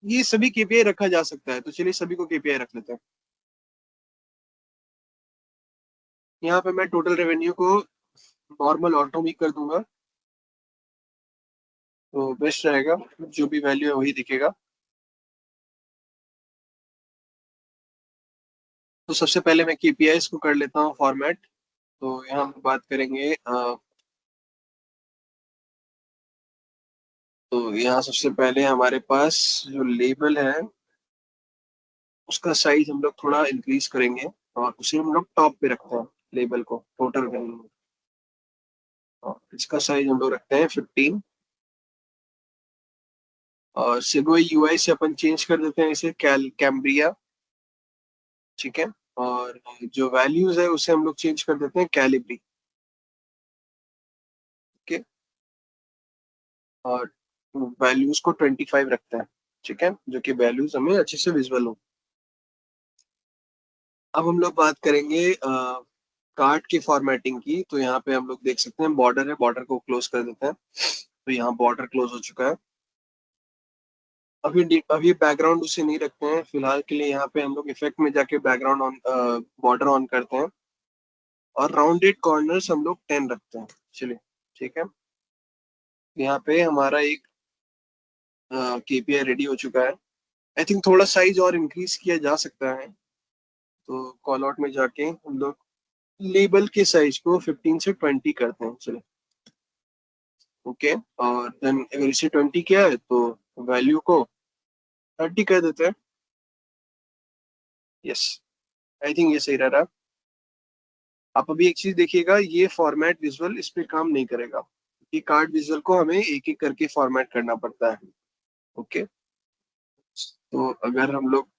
ये सभी केपीआई रखा जा सकता है। तो चलिए सभी को केपीआई रख लेते हैं। यहाँ पे मैं टोटल रेवेन्यू को नॉर्मल ऑटो भी कर दूंगा, तो बेस्ट रहेगा। जो भी वैल्यू है वही दिखेगा। तो सबसे पहले मैं केपीआईज को कर लेता हूँ फॉर्मेट। तो यहाँ हम बात करेंगे, तो यहाँ सबसे पहले हमारे पास जो लेबल है, उसका साइज हम लोग थोड़ा इंक्रीज करेंगे। और उसे हम लोग टॉप पे रखते हैं, लेबल को टोटल वैल्यू। और इसका साइज हम लोग रखते हैं 15। और सिगोई यूआई से अपन चेंज कर देते हैं इसे कैम्ब्रिया। ठीक है। और जो वैल्यूज है उसे हम लोग चेंज कर देते हैं कैलिब्री। ओके। और वैल्यूज को 25 रखते हैं, ठीक है, जो कि वैल्यूज हमें अच्छे से विजुअल हो। अब हम लोग बात करेंगे कार्ड की फॉर्मेटिंग की। तो यहाँ पे हम लोग देख सकते हैं बॉर्डर है, बॉर्डर को क्लोज कर देते हैं। तो यहाँ बॉर्डर क्लोज हो चुका है। अभी बैकग्राउंड उसे नहीं रखते हैं फिलहाल के लिए। यहाँ पे हम लोग इफेक्ट में जाके बैकग्राउंड ऑन, बॉर्डर ऑन करते हैं और राउंडेड कॉर्नर्स हम लोग 10 रखते हैं। चलिए, ठीक है। यहाँ पे हमारा एक केपीआई रेडी हो चुका है। आई थिंक थोड़ा साइज और इंक्रीज किया जा सकता है। तो कॉल आउट में जाके हम लोग लेबल के साइज को 15 से 20 करते हैं। चलिए, ओके। और देन अगर इसे 20 किया है तो वैल्यू को 30 कर देते हैं। यस, आई थिंक ये सही रह रहा है। आप अभी एक चीज देखिएगा, ये फॉर्मेट विजुअल इस पे काम नहीं करेगा। ये कार्ड विजुअल को हमें एक एक करके फॉर्मेट करना पड़ता है। ओके, तो अगर हम लोग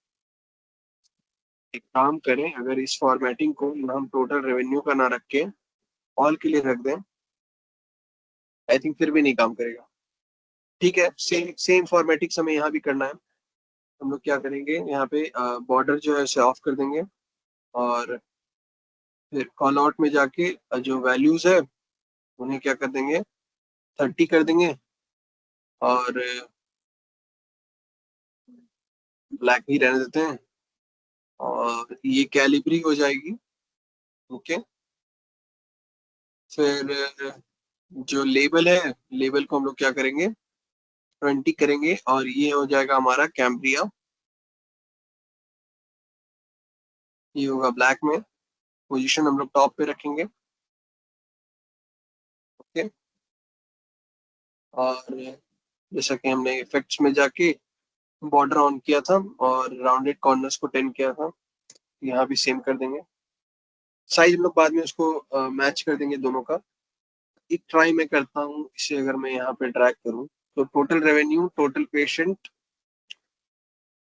एक काम करें, अगर इस फॉर्मेटिंग को हम टोटल रेवेन्यू का ना रख के ऑल के लिए रख दें, आई थिंक फिर भी नहीं काम करेगा। ठीक है, सेम सेम फॉर्मेटिक्स हमें यहाँ भी करना है। हम लोग क्या करेंगे, यहाँ पे बॉर्डर जो है उसे ऑफ कर देंगे और फिर कॉल आउट में जाके जो वैल्यूज है उन्हें क्या कर देंगे, 30 कर देंगे और ब्लैक ही रहने देते हैं और ये कैलिब्री हो जाएगी। ओके, फिर जो लेबल है, लेबल को हम लोग क्या करेंगे, 20 करेंगे और ये हो जाएगा हमारा कैम्ब्रिया। ये होगा ब्लैक में। पोजीशन हम लोग टॉप पे रखेंगे। ओके, और जैसा कि हमने इफेक्ट्स में जाके बॉर्डर ऑन किया था और राउंडेड कॉर्नर्स को 10 किया था, यहाँ भी सेम कर देंगे। साइज हम लोग बाद में उसको मैच कर देंगे दोनों का। एक ट्राई मैं करता हूँ इसे, अगर मैं यहाँ पे ड्रैग करूँ तो टोटल रेवेन्यू, टोटल पेशेंट,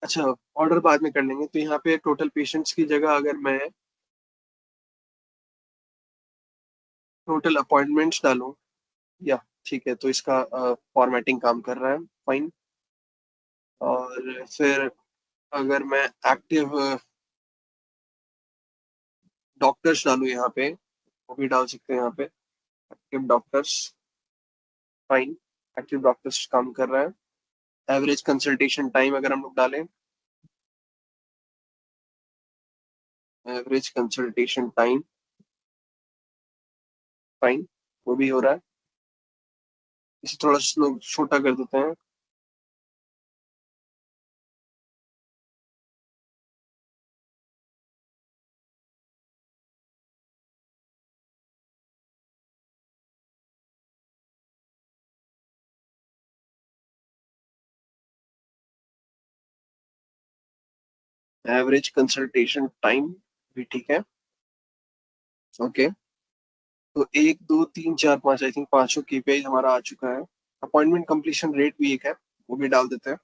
अच्छा ऑर्डर बाद में कर लेंगे। तो यहाँ पे टोटल पेशेंट्स की जगह अगर मैं टोटल अपॉइंटमेंट्स डालूं, या ठीक है, तो इसका फॉर्मेटिंग काम कर रहा है, फाइन। और फिर अगर मैं एक्टिव डॉक्टर्स डालूं यहाँ पे, वो भी डाल सकते हैं यहाँ पे, active doctors, fine. Active doctors काम कर रहा है। एवरेज कंसल्टेशन टाइम अगर हम लोग डालें, एवरेज कंसल्टेशन टाइम, फाइन, वो भी हो रहा है। इसे थोड़ा स्लो छोटा कर देते हैं। एवरेज कंसल्टेशन टाइम भी ठीक है। ओके, तो 1 2 3 4 5, आई थिंक पांचों केपीआई हमारा आ चुका है। अपॉइंटमेंट कंप्लीशन रेट भी एक है, वो भी डाल देते हैं।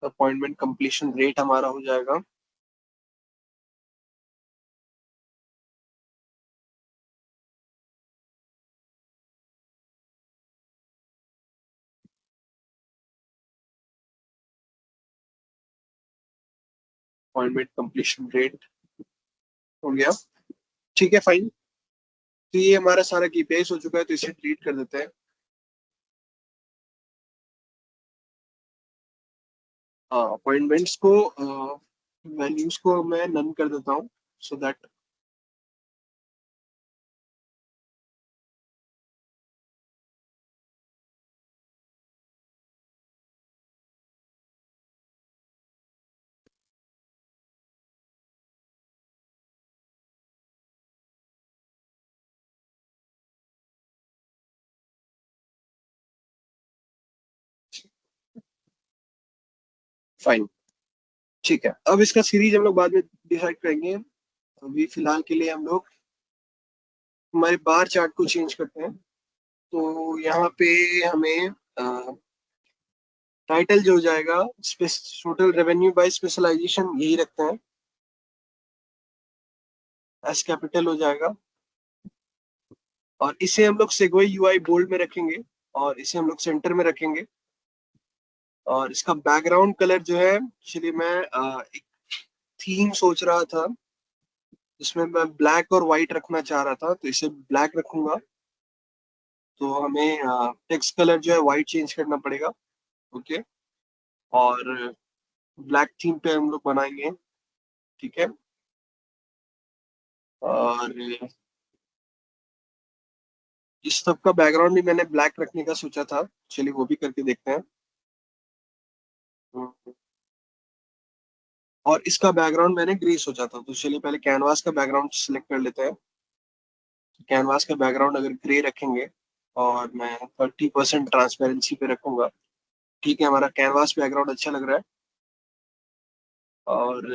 अपॉइंटमेंट कंप्लीशन रेट हमारा हो जाएगा अपॉइंटमेंट कंप्लीशन रेट हो गया, ठीक है, फाइन। तो ये हमारा सारा केपीआई हो चुका है, तो इसे डिलीट कर देते हैं। हाँ, अपॉइंटमेंट्स को वैल्यूज को मैं नन कर देता हूँ, सो दैट फाइन, ठीक है। अब इसका सीरीज हम लोग बाद में डिसाइड करेंगे। अभी फिलहाल के लिए हम लोग हमारे बार चार्ट को चेंज करते हैं। तो यहाँ पे हमें टाइटल जो हो जाएगा, टोटल रेवेन्यू बाय स्पेशलाइजेशन, यही रखते हैं, एस कैपिटल हो जाएगा। और इसे हम लोग सेगोई यूआई बोल्ड में रखेंगे और इसे हम लोग सेंटर में रखेंगे। और इसका बैकग्राउंड कलर जो है, चलिए मैं एक थीम सोच रहा था जिसमें मैं ब्लैक और व्हाइट रखना चाह रहा था, तो इसे ब्लैक रखूंगा। तो हमें टेक्स्ट कलर जो है व्हाइट चेंज करना पड़ेगा। ओके। और ब्लैक थीम पे हम लोग बनाएंगे। ठीक है। और इस सब का बैकग्राउंड भी मैंने ब्लैक रखने का सोचा था, चलिए वो भी करके देखते हैं। और इसका बैकग्राउंड मैंने ग्रे सोचा था, तो चलिए पहले कैनवास का बैकग्राउंड सिलेक्ट कर लेते हैं। कैनवास का बैकग्राउंड अगर ग्रे रखेंगे और मैं 30% ट्रांसपेरेंसी पे रखूंगा, ठीक है, हमारा कैनवास बैकग्राउंड अच्छा लग रहा है। और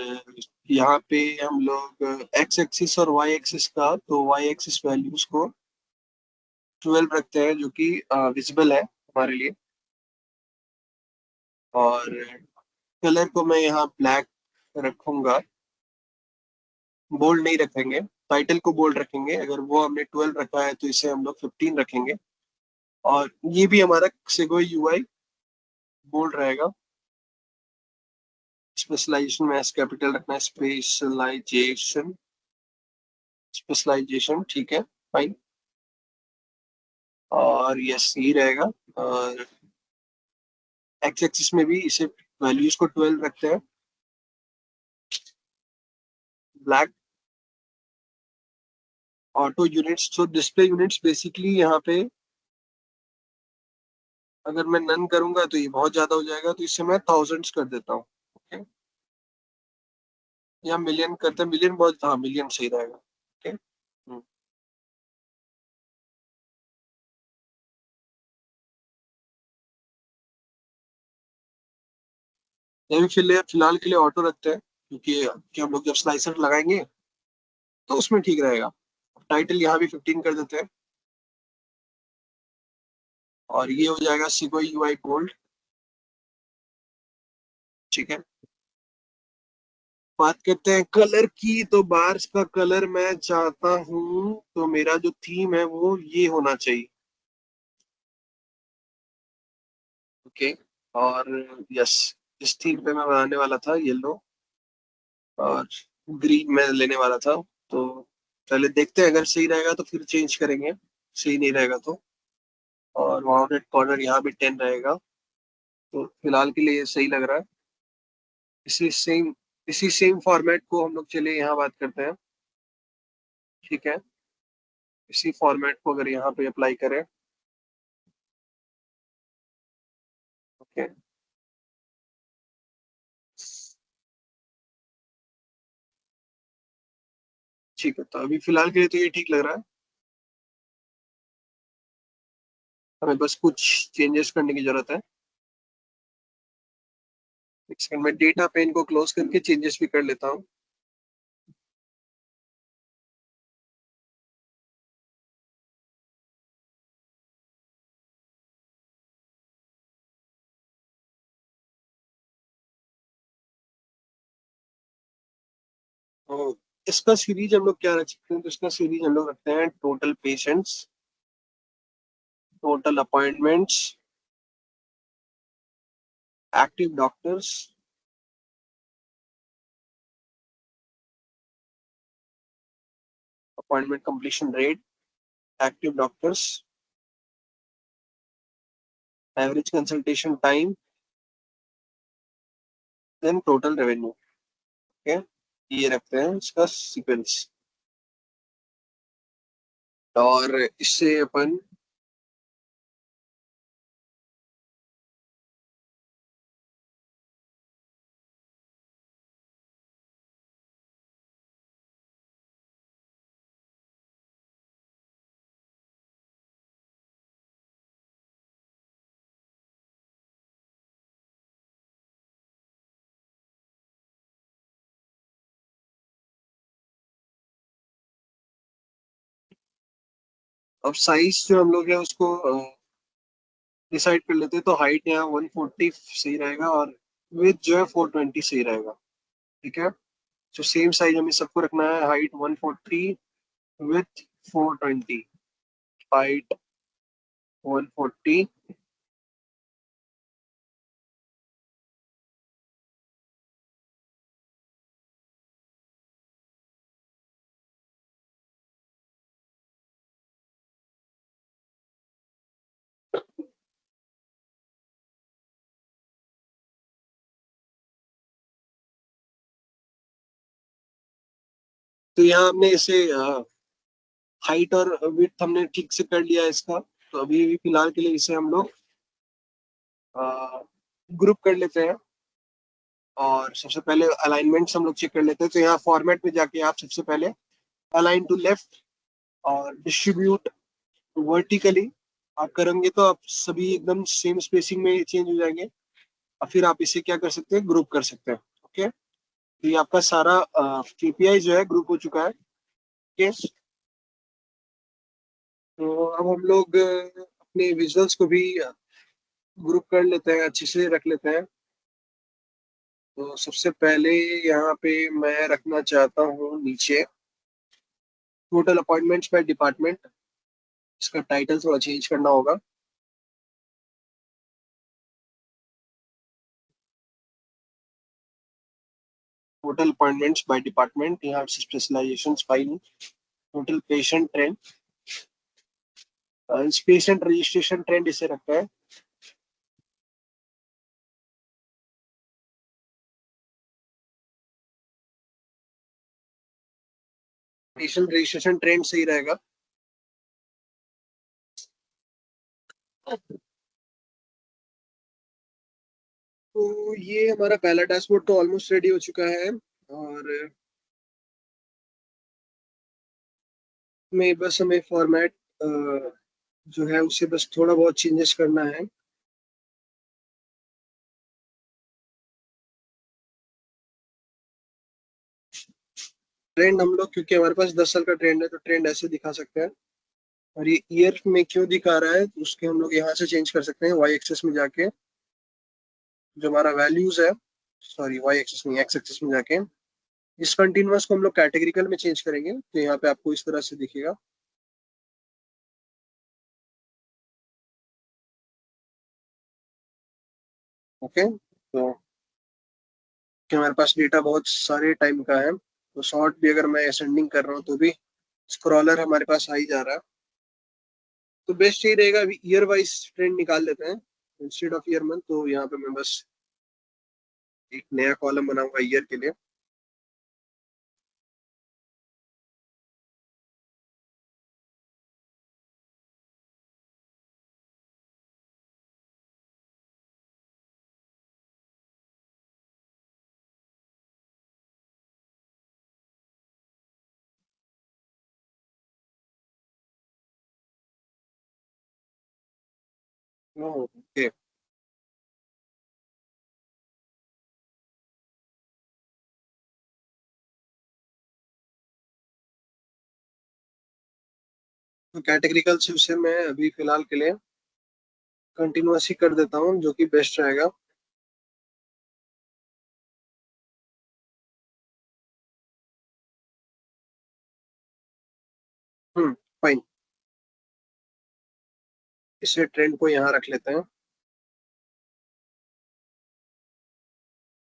यहाँ पे हम लोग एक्स एक्सिस और वाई एक्सिस का, तो वाई एक्सिस वैल्यूज को 12 रखते हैं, जो कि विजिबल है हमारे लिए। और कलर को मैं यहाँ ब्लैक रखूंगा, बोल्ड नहीं रखेंगे। टाइटल को बोल्ड रखेंगे, अगर वो हमने 12 रखा है तो इसे हम लोग 15 रखेंगे। और ये भी हमारा सेगोई यूआई बोल्ड रहेगा। स्पेशलाइजेशन में एस कैपिटल रखना है, स्पेशलाइजेशन, स्पेशलाइजेशन, ठीक है, फाइन। और यस यही रहेगा। और एक्स एक्सिस में भी इसे वैल्यूज को 12 रखते हैं, ब्लैक। ऑटो यूनिट्स, तो डिस्प्ले यूनिट्स बेसिकली यहाँ पे अगर मैं नन करूंगा तो ये बहुत ज्यादा हो जाएगा, तो इसे मैं थाउजेंड्स कर देता हूँ। ओके। या मिलियन करते हैं, मिलियन बहुत, हाँ मिलियन सही रहेगा। ओके। ये भी फिलहाल के लिए ऑटो रखते हैं, क्योंकि कि हम लोग जब स्लाइसर लगाएंगे तो उसमें ठीक रहेगा। टाइटल यहाँ भी 15 कर देते हैं। और ये हो जाएगा सिगोई यूआई गोल्ड। ठीक है। बात करते हैं कलर की, तो बार्स का कलर मैं चाहता हूँ, तो मेरा जो थीम है वो ये होना चाहिए। ओके। और यस, इस थीम पे मैं बनाने वाला था येलो और ग्रीन में लेने वाला था। तो पहले देखते हैं, अगर सही रहेगा तो फिर चेंज करेंगे, सही नहीं रहेगा तो। और राउंडेड कॉर्नर यहाँ भी 10 रहेगा। तो फिलहाल के लिए ये सही लग रहा है। इसी सेम इसी सेम फॉर्मेट को हम लोग चलिए यहाँ बात करते हैं। ठीक है। इसी फॉर्मेट को अगर यहाँ पे अप्लाई करें। ओके। ठीक है, तो अभी फिलहाल के लिए तो ये ठीक लग रहा है। हमें बस कुछ चेंजेस करने की जरूरत है। एक सेकंड में डेटा पेन को क्लोज करके चेंजेस भी कर लेता हूँ। तो इसका सीरीज हम लोग क्या रख सकते हैं, तो इसका सीरीज हम लोग रखते हैं total patients, total appointments, active doctors, appointment completion rate, active doctors, average consultation time, then total revenue. Okay. ये रखते हैं इसका सीक्वेंस। और इससे अपन अब साइज जो हम लोग है उसको डिसाइड कर लेते हैं। तो हाइट यहाँ 140 सही रहेगा, और विथ जो है 420 सही रहेगा। ठीक है। तो सेम साइज हमें सबको रखना है, हाइट 140 विथ 420। हाइट 140। तो यहाँ हमने इसे हाइट और विड्थ हमने ठीक से कर लिया है इसका। तो अभी भी फिलहाल के लिए इसे हम लोग ग्रुप कर लेते हैं। और सबसे पहले अलाइनमेंट्स हम लोग चेक कर लेते हैं। तो यहाँ फॉर्मेट में जाके आप सबसे पहले अलाइन टू लेफ्ट और डिस्ट्रीब्यूट वर्टिकली आप करेंगे तो आप सभी एकदम सेम स्पेसिंग में चेंज हो जाएंगे। और फिर आप इसे क्या कर सकते हैं, ग्रुप कर सकते हैं। ओके, तो ये आपका सारा केपीआई जो है ग्रुप हो चुका है। ओके, तो अब हम लोग अपने विजुअल्स को भी ग्रुप कर लेते हैं, अच्छे से रख लेते हैं। तो सबसे पहले यहाँ पे मैं रखना चाहता हूँ नीचे टोटल अपॉइंटमेंट्स बाय डिपार्टमेंट। इसका टाइटल थोड़ा चेंज करना होगा। टोटल अपॉइंटमेंट्स बाय डिपार्टमेंट, यहाँ specialization file, total patient trend, patient registration trend इसे रखता है। पेशेंट रजिस्ट्रेशन ट्रेंड सही रहेगा। तो ये हमारा पहला डैशबोर्ड तो ऑलमोस्ट रेडी हो चुका है। और में बस हमें फॉर्मेट जो है उसे बस थोड़ा बहुत चेंजेस करना है। ट्रेंड हम लोग, क्योंकि हमारे पास 10 साल का ट्रेंड है, तो ट्रेंड ऐसे दिखा सकते हैं। और ये ईयर में क्यों दिखा रहा है, तो उसके हम लोग यहाँ से चेंज कर सकते हैं वाई एक्सेस में जाके। जो हमारा वैल्यूज है, सॉरी वाई एक्सेस नहीं, एक्स एक्सेस में जाके इस कंटिन्यूअस को हम लोग कैटेगरिकल में चेंज करेंगे। तो यहाँ पे आपको इस तरह से दिखेगा। ओके, तो कि हमारे पास डेटा बहुत सारे टाइम का है, तो शॉर्ट भी अगर मैं असेंडिंग कर रहा हूँ तो भी स्क्रॉलर हमारे पास आ ही जा रहा है। तो बेस्ट यही रहेगा, अभी ईयर वाइज ट्रेंड निकाल लेते हैं इंस्टेड ऑफ ईयर मंथ। तो यहाँ पे मैं बस एक नया कॉलम बनाऊंगा ईयर के लिए। ओके, तो कैटेगरिकल से उसे मैं अभी फिलहाल के लिए कंटिन्यूअस ही कर देता हूँ, जो कि बेस्ट रहेगा। फाइन, इसे ट्रेंड को यहाँ रख लेते हैं।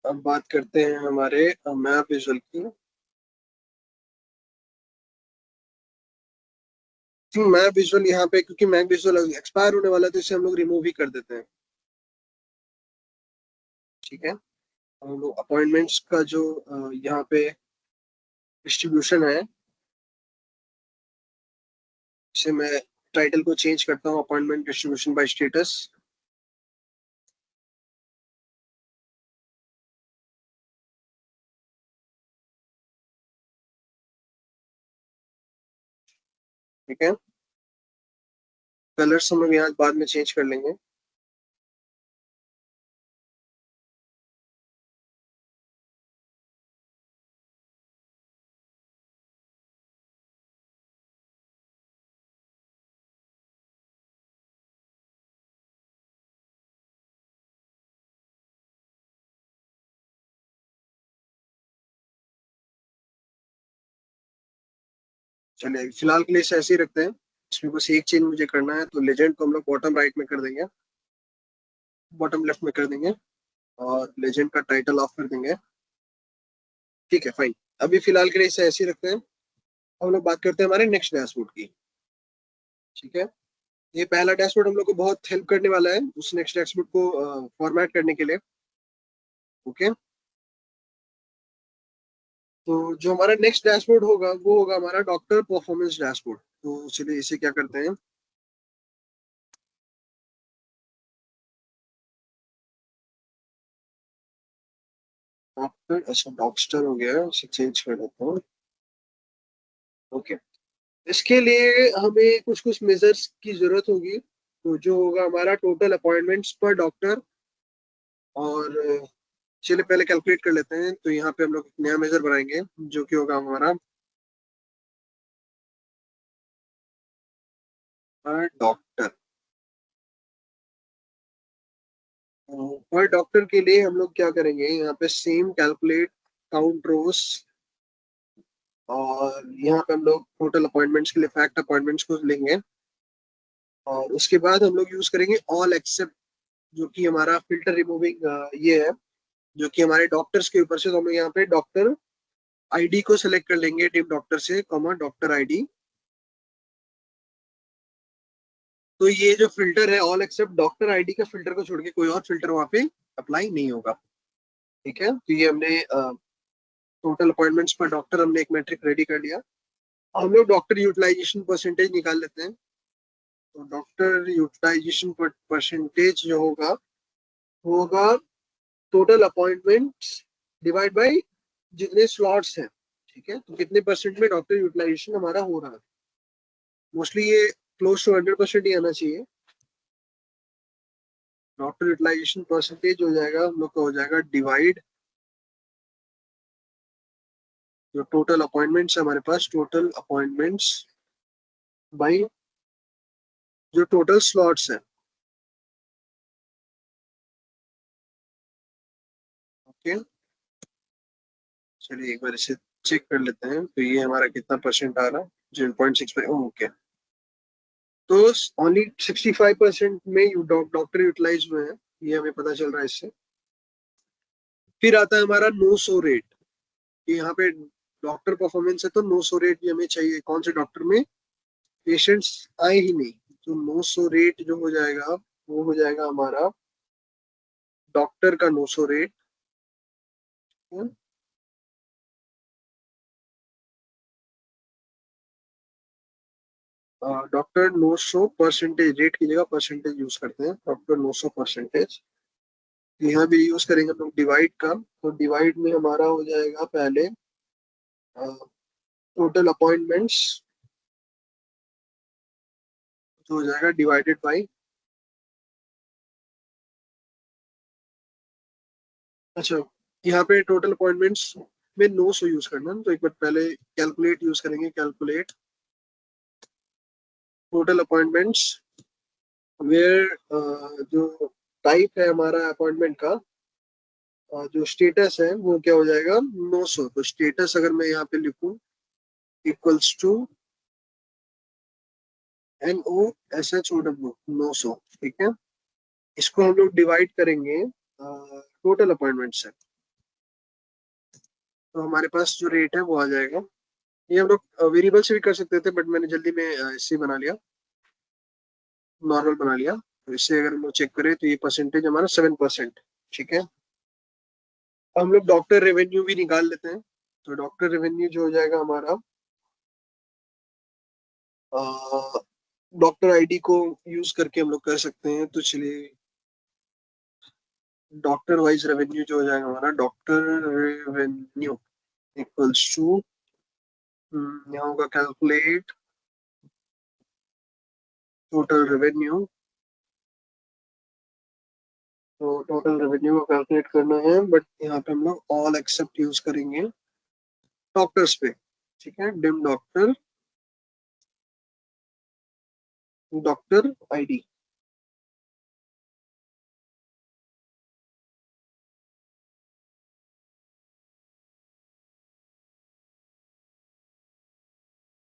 अब बात करते हैं हमारे मैप विजुअल की। मैप विजुअल यहाँ पे, क्योंकि मैप विजुअल एक्सपायर होने वाला है, तो इसे हम लोग रिमूव ही कर देते हैं। ठीक है, हम लोग अपॉइंटमेंट्स का जो यहाँ पे डिस्ट्रीब्यूशन है, इसे मैं टाइटल को चेंज करता हूँ अपॉइंटमेंट डिस्ट्रीब्यूशन बाय स्टेटस। ठीक है, कलर्स हम लोग यहाँ बाद में चेंज कर लेंगे। चलिए फिलहाल के लिए इसे ऐसे ही रखते हैं। इसमें बस एक चेंज मुझे करना है, तो लेजेंड को हम लोग बॉटम राइट में कर देंगे, बॉटम लेफ्ट में कर देंगे, और लेजेंड का टाइटल ऑफ कर देंगे। ठीक है, फाइन। अभी फिलहाल के लिए इसे ऐसे ही रखते हैं। हम लोग बात करते हैं हमारे नेक्स्ट डैशबोर्ड की। ठीक है, ये पहला डैशबोर्ड हम लोग को बहुत हेल्प करने वाला है उस नेक्स्ट डैशबोर्ड को फॉर्मेट करने के लिए। ओके, तो जो हमारा नेक्स्ट डैशबोर्ड होगा वो होगा हमारा डॉक्टर परफॉर्मेंस डैशबोर्ड। तो चलिए इसे क्या करते हैं, डॉक्टर, अच्छा डॉक्टर हो गया, इसे चेंज कर देता हूँ। ओके, इसके लिए हमें कुछ कुछ मेजर्स की जरूरत होगी। तो जो होगा हमारा टोटल अपॉइंटमेंट्स पर डॉक्टर, और चलिए पहले कैलकुलेट कर लेते हैं। तो यहाँ पे हम लोग एक नया मेजर बनाएंगे जो कि होगा हमारा डॉक्टर। पर डॉक्टर के लिए हम लोग क्या करेंगे, यहाँ पे सेम कैलकुलेट काउंट रोज, और यहाँ पे हम लोग टोटल अपॉइंटमेंट्स के लिए फैक्ट अपॉइंटमेंट्स को लेंगे, और उसके बाद हम लोग यूज करेंगे ऑल एक्सेप्ट, जो कि हमारा फिल्टर रिमूविंग ये है, जो कि हमारे डॉक्टर्स के ऊपर से। तो हम लोग यहाँ पे डॉक्टर आईडी को सिलेक्ट कर लेंगे टीम डॉक्टर से, कॉमा डॉक्टर आईडी। तो ये जो फिल्टर है ऑल एक्सेप्ट डॉक्टर आईडी का फिल्टर को छोड़ के कोई और फिल्टर वहां पे अप्लाई नहीं होगा। ठीक है, तो ये हमने टोटल अपॉइंटमेंट्स पर डॉक्टर हमने एक मैट्रिक रेडी कर लिया। हम लोग डॉक्टर यूटिलाइजेशन परसेंटेज निकाल लेते हैं। तो डॉक्टर यूटिलाइजेशन परसेंटेज जो होगा वो होगा टोटल अपॉइंटमेंट्स डिवाइड बाय जितने स्लॉट्स हैं। ठीक है, तो कितने परसेंट में डॉक्टर यूटिलाइजेशन हमारा हो रहा है। मोस्टली ये क्लोज टू 100% ही आना चाहिए। डॉक्टर यूटिलाइजेशन परसेंटेज हो जाएगा हम लोग का, हो जाएगा डिवाइड जो टोटल अपॉइंटमेंट्स है हमारे पास, टोटल अपॉइंटमेंट्स बाई जो टोटल स्लॉट्स है। ओके, चलिए एक बार इसे चेक कर लेते हैं। तो ये हमारा कितना परसेंट आ रहा है, 0.6। ओके, तो ओनली 65% में डॉक्टर यूटिलाइज हुए हैं, ये हमें पता चल रहा है इससे। फिर आता है हमारा नो सो रेट, कि यहाँ पे डॉक्टर परफॉर्मेंस है तो नो सो रेट भी हमें चाहिए। कौन से डॉक्टर में पेशेंट्स आए ही नहीं, तो नो सो रेट जो हो जाएगा वो हो जाएगा हमारा डॉक्टर का no show rate. Doctor no show percentage, rate की जगह परसेंटेज यूज करते हैं, डॉक्टर नो सो परसेंटेज। यहाँ भी यूज करेंगे हम लोग डिवाइड का। तो डिवाइड में हमारा हो जाएगा पहले टोटल अपॉइंटमेंट्स, तो हो जाएगा डिवाइडेड बाई, अच्छा यहाँ पे टोटल अपॉइंटमेंट्स में नो सो यूज करना है, तो एक बार पहले कैलकुलेट यूज करेंगे, कैलकुलेट टोटल अपॉइंटमेंट्स वेयर जो टाइप है हमारा अपॉइंटमेंट का, जो स्टेटस है वो क्या हो जाएगा 900। तो स्टेटस अगर मैं यहाँ पे लिखूं इक्वल्स टू NOSHOW 900। ठीक है, इसको हम लोग डिवाइड करेंगे टोटल अपॉइंटमेंट से, तो हमारे पास जो रेट है वो आ जाएगा। ये हम लोग वेरिएबल से भी कर सकते थे, बट मैंने जल्दी में इससे बना लिया, नॉर्मल बना लिया। तो इससे अगर हम लोग चेक करें तो ये परसेंटेज हमारा 7%। ठीक है, अब हम लोग डॉक्टर रेवेन्यू भी निकाल लेते हैं। तो डॉक्टर रेवेन्यू जो हो जाएगा हमारा, डॉक्टर आईडी को यूज करके हम लोग कर सकते हैं। तो चलिए डॉक्टर वाइज रेवेन्यू जो हो जाएगा हमारा, डॉक्टर रेवेन्यू इक्वल्स टू, यहाँ होगा कैलकुलेट टोटल रेवेन्यू। तो टोटल रेवेन्यू को कैलकुलेट करना है, बट यहाँ पे हम लोग ऑल एक्सेप्ट यूज करेंगे डॉक्टर्स पे। ठीक है, dim doctor, doctor ID.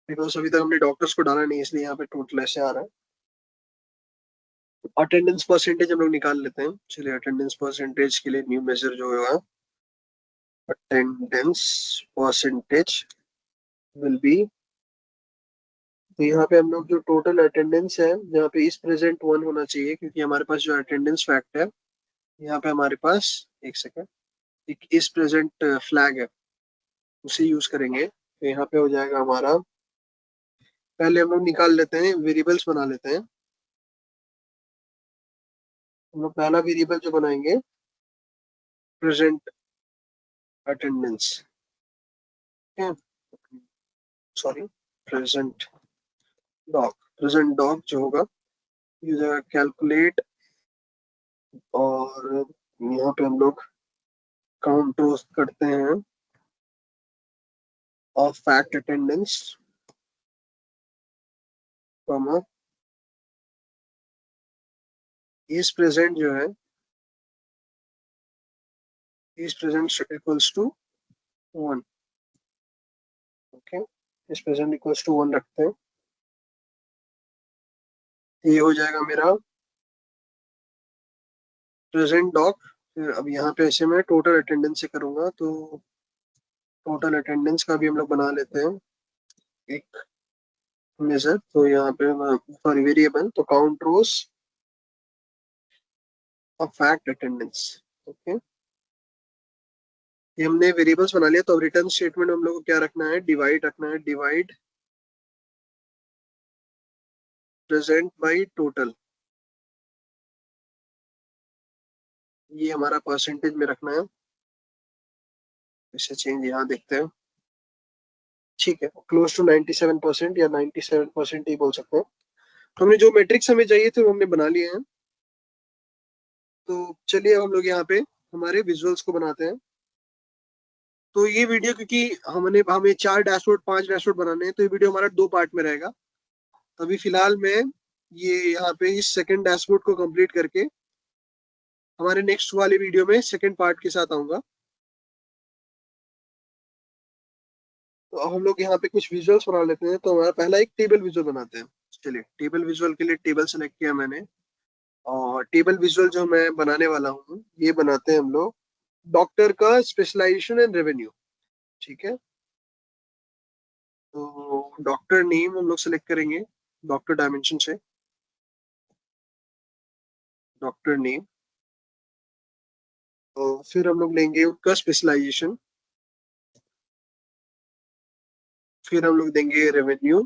Because अभी तक हमने डॉक्टर्स को डाला नहीं, इसलिए यहाँ पे टोटल ऐसे आ रहा है। अटेंडेंस परसेंटेज हम लोग निकाल लेते हैं। चलिए, अटेंडेंस परसेंटेज के लिए न्यू मेजर जो होगा, अटेंडेंस परसेंटेज विल बी, तो यहाँ पे हम लोग जो टोटल अटेंडेंस है, यहाँ पे इस प्रेजेंट 1 होना चाहिए, क्योंकि हमारे पास जो अटेंडेंस फैक्ट है, यहाँ पे हमारे पास, एक सेकेंड, एक इस प्रेजेंट फ्लैग है, उसे यूज करेंगे। तो यहाँ पे हो जाएगा हमारा, पहले हम लोग निकाल लेते हैं, वेरिएबल्स बना लेते हैं। हम लोग पहला वेरिएबल जो बनाएंगे, present attendance, sorry, present dog, present dog जो होगा, ये हो जाएगा कैलकुलेट, और यहाँ पे हम लोग काउंट रोज करते हैं of fact attendance, comma, is present जो है, is present equals to 1। Okay, is present equals to 1 रखते हैं। ये हो जाएगा मेरा प्रेजेंट डॉग। फिर अब यहाँ पे ऐसे मैं टोटल अटेंडेंस से करूंगा, तो टोटल अटेंडेंस का भी हम लोग बना लेते हैं एक मेजर। तो यहाँ पे सॉरी, वेरिएबल, तो count rose of fact attendance. Okay, ये हमने वेरिएबल्स बना लिया। तो अब रिटर्न स्टेटमेंट हम लोग को क्या रखना है, डिवाइड रखना है, डिवाइड प्रेजेंट बाई टोटल, ये हमारा परसेंटेज में रखना है। इसे चेंज यहाँ देखते हैं, ठीक है, क्लोज टू 97% या 97% ही बोल सकते हैं। तो हमने जो मैट्रिक्स हमें चाहिए थे वो हमने बना लिए हैं। तो चलिए अब हम लोग यहाँ पे हमारे विजुअल्स को बनाते हैं। तो ये वीडियो, क्योंकि हमें 4 डैशबोर्ड 5 डैशबोर्ड बनाने हैं, तो ये वीडियो हमारा 2 पार्ट में रहेगा। अभी फिलहाल मैं ये यहाँ पे इस सेकंड डैशबोर्ड को कंप्लीट करके हमारे नेक्स्ट वाले वीडियो में सेकंड पार्ट के साथ आऊंगा। तो अब हम लोग यहाँ पे कुछ विजुअल्स बना लेते हैं। तो हमारा पहला एक टेबल विजुअल बनाते हैं। चलिए, टेबल विजुअल के लिए टेबल सेलेक्ट किया मैंने, और टेबल विजुअल जो मैं बनाने वाला हूँ, ये बनाते हैं हम लोग डॉक्टर का स्पेशलाइजेशन एंड रेवेन्यू। ठीक है, तो डॉक्टर नेम हम लोग सेलेक्ट करेंगे डॉक्टर डायमेंशन से, डॉक्टर नेम। तो फिर हम लोग लेंगे उसका स्पेशलाइजेशन, फिर हम लोग देंगे रेवेन्यू,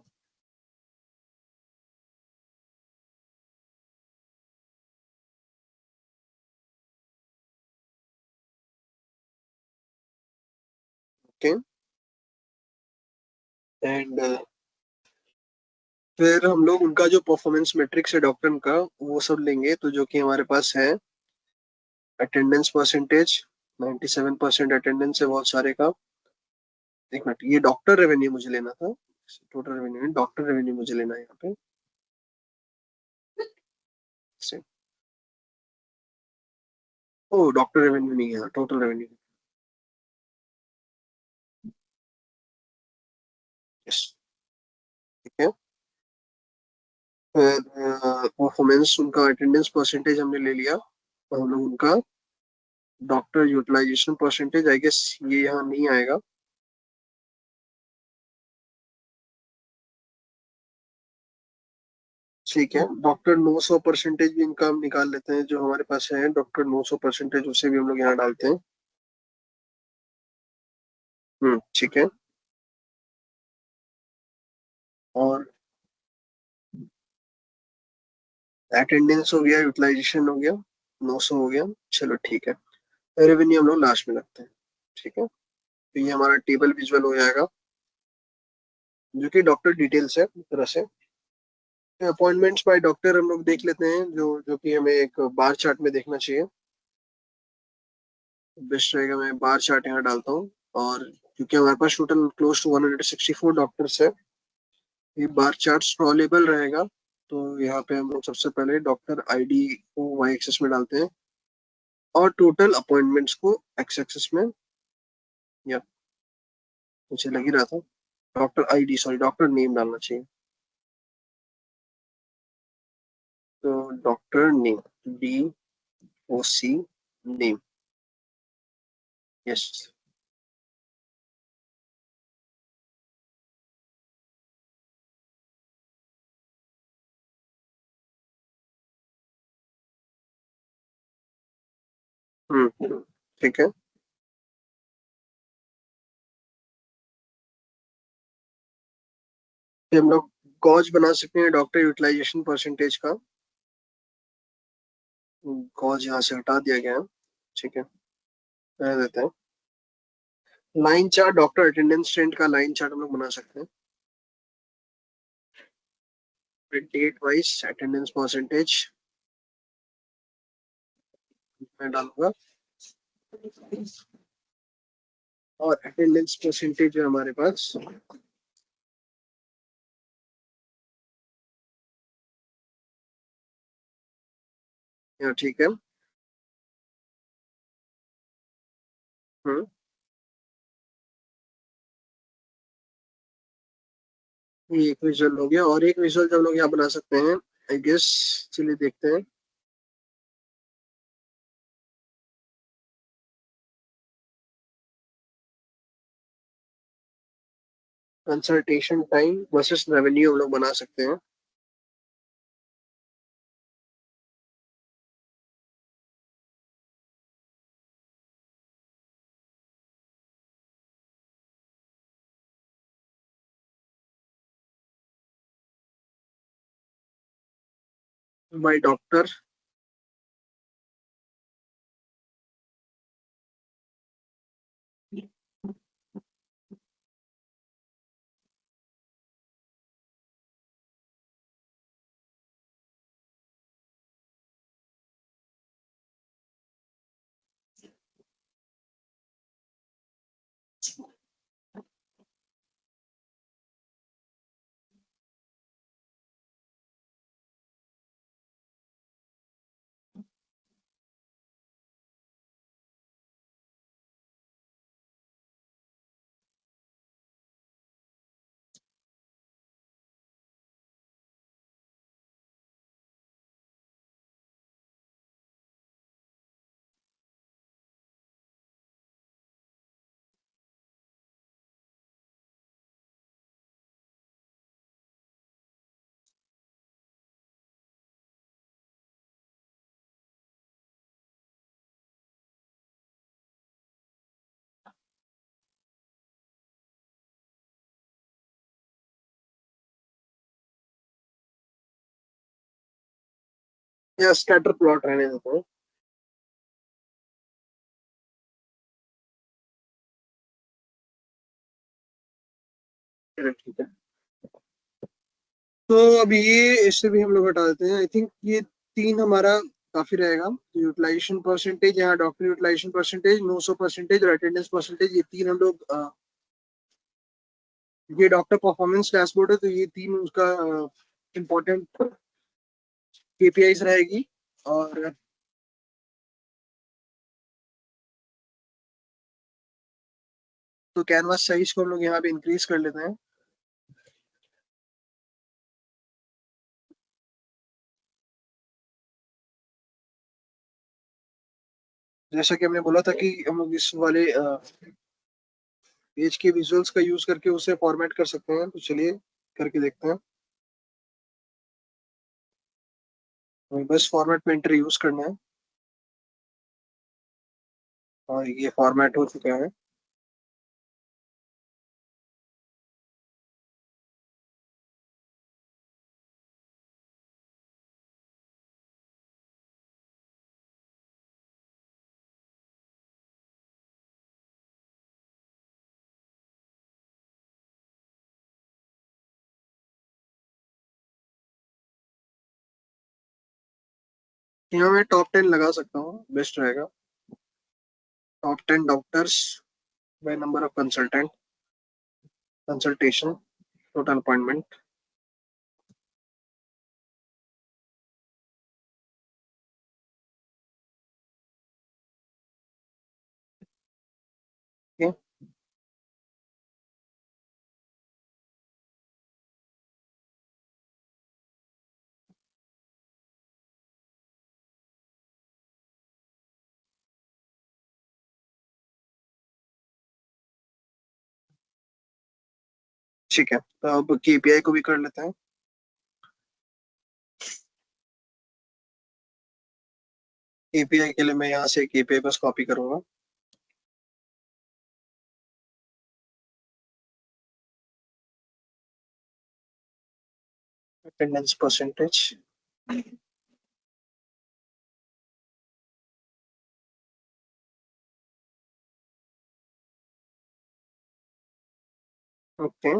ओके, एंड फिर हम लोग उनका जो परफॉर्मेंस मैट्रिक्स है डॉक्टर का, वो सब लेंगे। तो जो कि हमारे पास है अटेंडेंस परसेंटेज, 97% अटेंडेंस है बहुत सारे का। एक मिनट, ये डॉक्टर रेवेन्यू मुझे लेना था, टोटल रेवेन्यू, डॉक्टर रेवेन्यू मुझे लेना है यहाँ पे से। ओ, डॉक्टर रेवेन्यू नहीं है, टोटल रेवेन्यू। यस, ठीक है। फिर परफॉर्मेंस, उनका अटेंडेंस परसेंटेज हमने ले लिया, और हम लोग उनका doctor utilization percentage, I guess ये यहाँ नहीं आएगा। ठीक है, डॉक्टर 900% भी इनका हम निकाल लेते हैं, जो हमारे पास है डॉक्टर 900%, उसे भी हम लोग यहाँ डालते हैं। ठीक है, और अटेंडेंस हो गया, यूटिलाइजेशन हो गया, 900 हो गया, चलो ठीक है। रेवेन्यू हम लोग लास्ट में रखते हैं। ठीक है, तो ये हमारा टेबल विजुअल हो जाएगा, जो कि डॉक्टर डिटेल्स है एक तरह से। अपॉइंटमेंट्स बाय डॉक्टर हम लोग देख लेते हैं, जो जो कि हमें एक बार चार्ट में देखना चाहिए। बेस्ट रहेगा, मैं बार चार्ट यहाँ डालता हूँ। और क्योंकि हमारे पास टोटल क्लोज टू 164 डॉक्टर्स है, ये बार चार्ट स्क्रॉलेबल रहेगा। तो यहाँ पे हम लोग सबसे पहले डॉक्टर आईडी को वाई एक्सेस में डालते हैं, और टोटल अपॉइंटमेंट्स को एक्स एक्सेस में, या मुझे लग ही रहा था। Doctor ID, sorry doctor name डालना चाहिए। तो doctor name, DOC name, yes. ठीक है। फिर हम लोग गॉज बना सकते हैं डॉक्टर यूटिलाइजेशन परसेंटेज का। गॉज यहाँ से हटा दिया गया है। ठीक है, रह देते हैं। Line chart, doctor attendance trend का लाइन चार्ट हम लोग बना सकते हैं। डेट वाइज अटेंडेंस परसेंटेज मैं डालूंगा, और अटेंडेंस परसेंटेज है हमारे पास। यहाँ ठीक है। हम्म, ये एक विजुअल हो गया, और एक विजुअल जो हम लोग यहाँ बना सकते हैं, आई गेस। चलिए देखते हैं। कंसल्टेशन टाइम वर्सेस रेवेन्यू हम लोग बना सकते हैं। बाय डॉक्टर, या स्कैटर प्लॉट रहने देते हैं। चलिए, ठीक है। तो अब ये इससे भी हम लोग हटा देते हैं। आई थिंक ये तीन हमारा काफी रहेगा। यूटिलाइजेशन परसेंटेज, यहाँ डॉक्टर यूटिलाइजेशन परसेंटेज, 900% और अटेंडेंस परसेंटेज, ये तीन हम लोग ये डॉक्टर परफॉर्मेंस डैशबोर्ड है, तो ये तीन उसका इम्पोर्टेंट KPIs रहेगी। और तो कैनवास साइज को हम लोग यहाँ पे इंक्रीज कर लेते हैं। जैसा कि हमने बोला था कि हम लोग इस वाले पेज के विजुअल्स का यूज करके उसे फॉर्मेट कर सकते हैं, तो चलिए करके देखते हैं। हमें बस फॉर्मेट पेंटर यूज करना है, और ये फॉर्मेट हो चुका है। यहाँ मैं टॉप 10 लगा सकता हूँ, बेस्ट रहेगा। Top 10 doctors by number of consultant, consultation, total appointment. ठीक है, तो अब केपीआई को भी कर लेते हैं। केपीआई के लिए मैं यहाँ से केपीआई बस कॉपी करूंगा। Attendance percentage. ओके।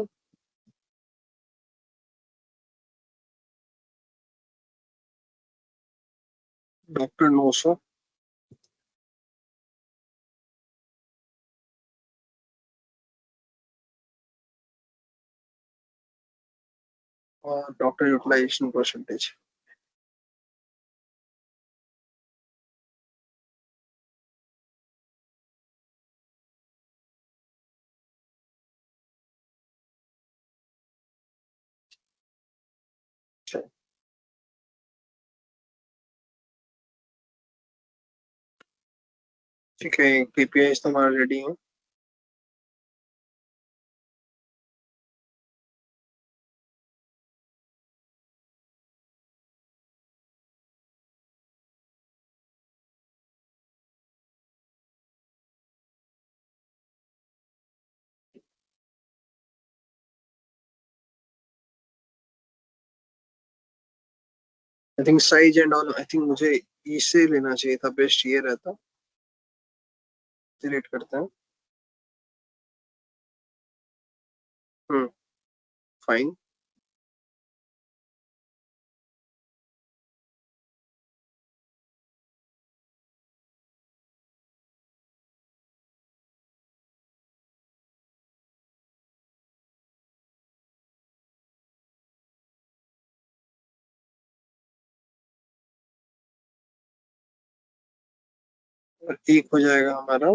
डॉक्टर 900। और डॉक्टर यूटिलाइजेशन परसेंटेज। ठीक है, केपीआई तो हमारा रेडी है। I think size and all, I think मुझे इसे लेना चाहिए था, बेस्ट ये रहता। डिलीट करते हैं। हम्म। फाइन। एक हो जाएगा हमारा।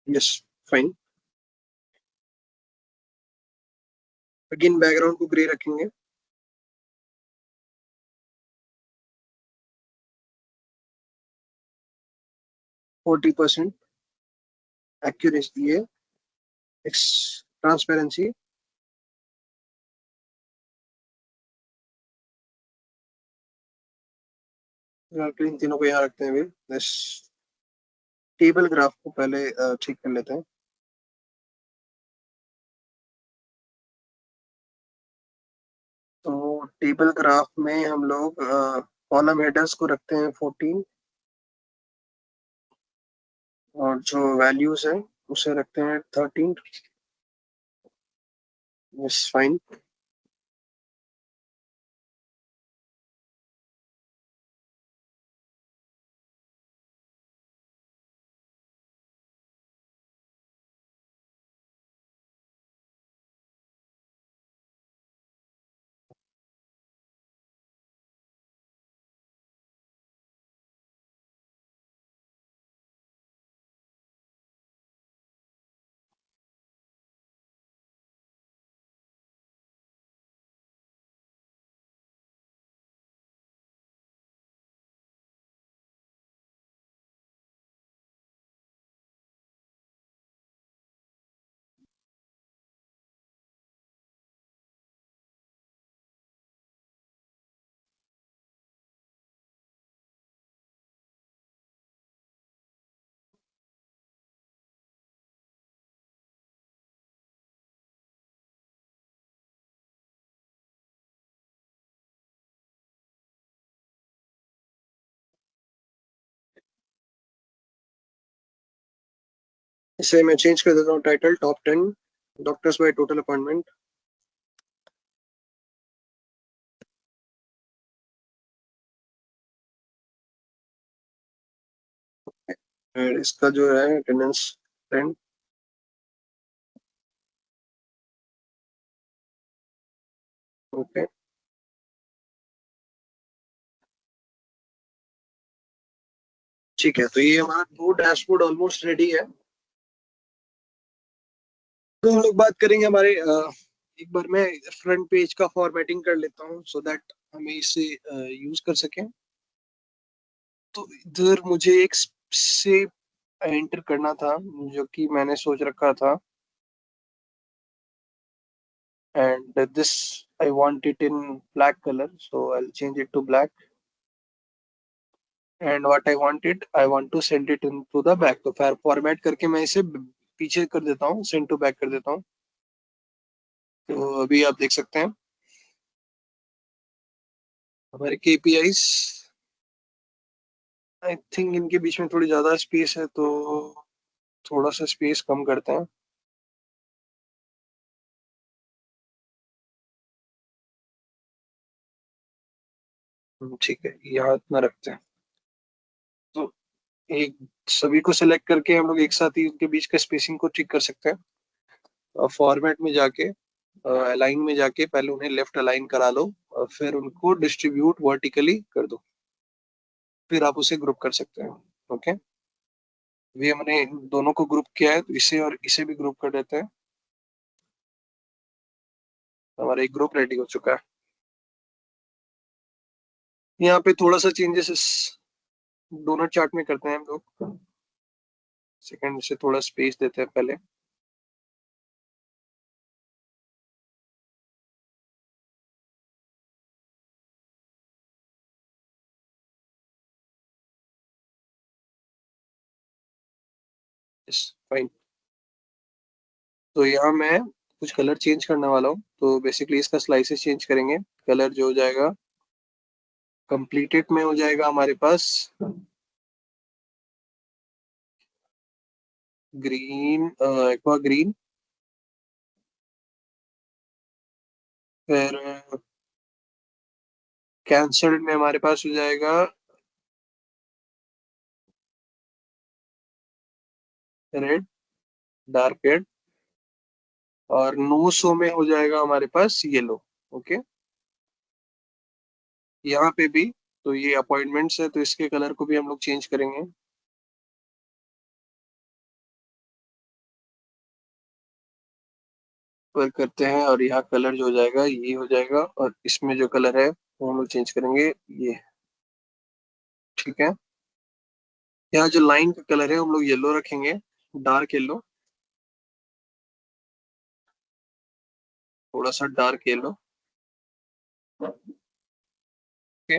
यस। फाइन। अगेन बैकग्राउंड को ग्रे रखेंगे। 40% एक्यूरेसी है। ट्रांसपेरेंसी। इन तीनों को यहाँ रखते हैं अभी। बस टेबल ग्राफ को पहले ठीक कर लेते हैं। तो टेबल ग्राफ में हम लोग कॉलम हेडर्स को रखते हैं 14, और जो वैल्यूज है उसे रखते हैं 13। यस। फाइन। इसे मैं चेंज कर देता हूँ, title top 10 doctors by total appointment. और इसका जो है अटेंडेंस ट्रेंड। ओके। ठीक है, तो ये हमारा दो डैशबोर्ड ऑलमोस्ट रेडी है। तो हम लोग बात करेंगे हमारे एक बार मैं फ्रंट पेज का फॉर्मेटिंग कर लेता हूँ सो दैट हमें इसे यूज कर सकें। तो इधर मुझे एक से एंटर करना था जो कि मैंने सोच रखा था, and this I want it in black color, so I'll change it to black. And what I want to send it into the back. तो फिर फॉर्मेट करके मैं इसे पीछे कर देता हूँ, सेंड टू बैक कर देता हूँ। तो अभी आप देख सकते हैं हमारे केपीआईज, आई थिंक इनके बीच में थोड़ी ज्यादा स्पेस है, तो थोड़ा सा स्पेस कम करते हैं। ठीक है, यहाँ इतना रखते हैं। तो एक सभी को सिलेक्ट करके हम लोग एक साथ ही उनके बीच का स्पेसिंग को ठीक कर सकते हैं। फॉर्मेट में जाके अलाइन में जाके पहले उन्हें लेफ्ट अलाइन करा लो और फिर उनको डिस्ट्रीब्यूट वर्टिकली कर दो, फिर आप उसे ग्रुप कर सकते हैं। ओके, ये हमने इन दोनों को ग्रुप किया है, तो इसे और इसे भी ग्रुप कर देते हैं। हमारा एक ग्रुप रेडी हो चुका है। यहाँ पे थोड़ा सा चेंजेस इस डोनट चार्ट में करते हैं हम लोग। सेकंड से थोड़ा स्पेस देते हैं पहले। फाइन। तो यहाँ मैं कुछ कलर चेंज करने वाला हूँ, तो बेसिकली इसका स्लाइसेस चेंज करेंगे। कलर जो हो जाएगा कंप्लीटेड में हो जाएगा हमारे पास ग्रीन, एक्वा ग्रीन। फिर कैंसल्ड में हमारे पास हो जाएगा रेड, डार्क रेड। और नो शो में हो जाएगा हमारे पास येलो। ओके, यहाँ पे भी तो ये अपॉइंटमेंट्स है, तो इसके कलर को भी हम लोग चेंज करेंगे। पर करते हैं और यहाँ कलर जो हो जाएगा ये हो जाएगा, और इसमें जो कलर है वो हम लोग चेंज करेंगे ये। ठीक है, यहाँ जो लाइन का कलर है हम लोग येलो रखेंगे, डार्क येलो, थोड़ा सा डार्क येलो। ओके,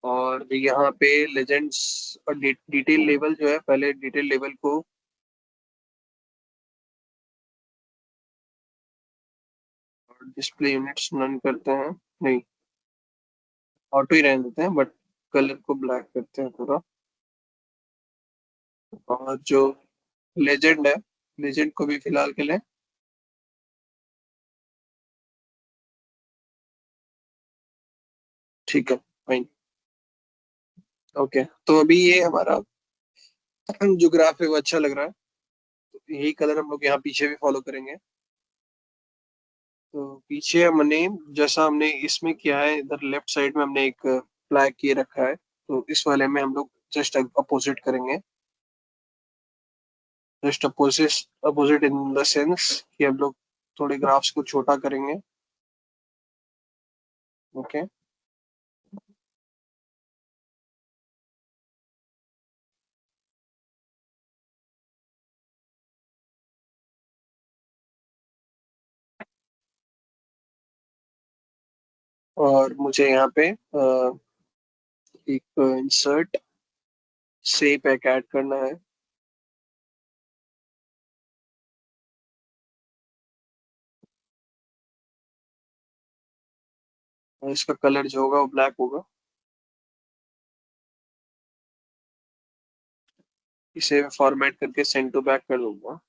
और यहाँ पे लेजेंड्स और डिटेल लेवल जो है, पहले डिटेल लेवल को डिस्प्ले यूनिट्स नन करते हैं, नहीं ऑटो ही रहने देते हैं, बट कलर को ब्लैक करते हैं पूरा। और जो लेजेंड है, लेजेंड को भी फिलहाल के लिए ठीक है, फाइन। ओके, तो अभी ये हमारा जो ग्राफ है वो अच्छा लग रहा है, तो यही कलर हम लोग यहाँ पीछे भी फॉलो करेंगे। तो पीछे हमने जैसा हमने इसमें किया है, इधर लेफ्ट साइड में हमने एक फ्लैग किए रखा है, तो इस वाले में हम लोग जस्ट अपोजिट करेंगे। Just opposite, opposite in the sense कि हम लोग थोड़े ग्राफ्स को छोटा करेंगे। ओके, और मुझे यहाँ पे एक इंसर्ट शेप एक ऐड करना है। और इसका कलर जो होगा वो ब्लैक होगा। इसे फॉर्मेट करके सेंड टू बैक कर दूंगा।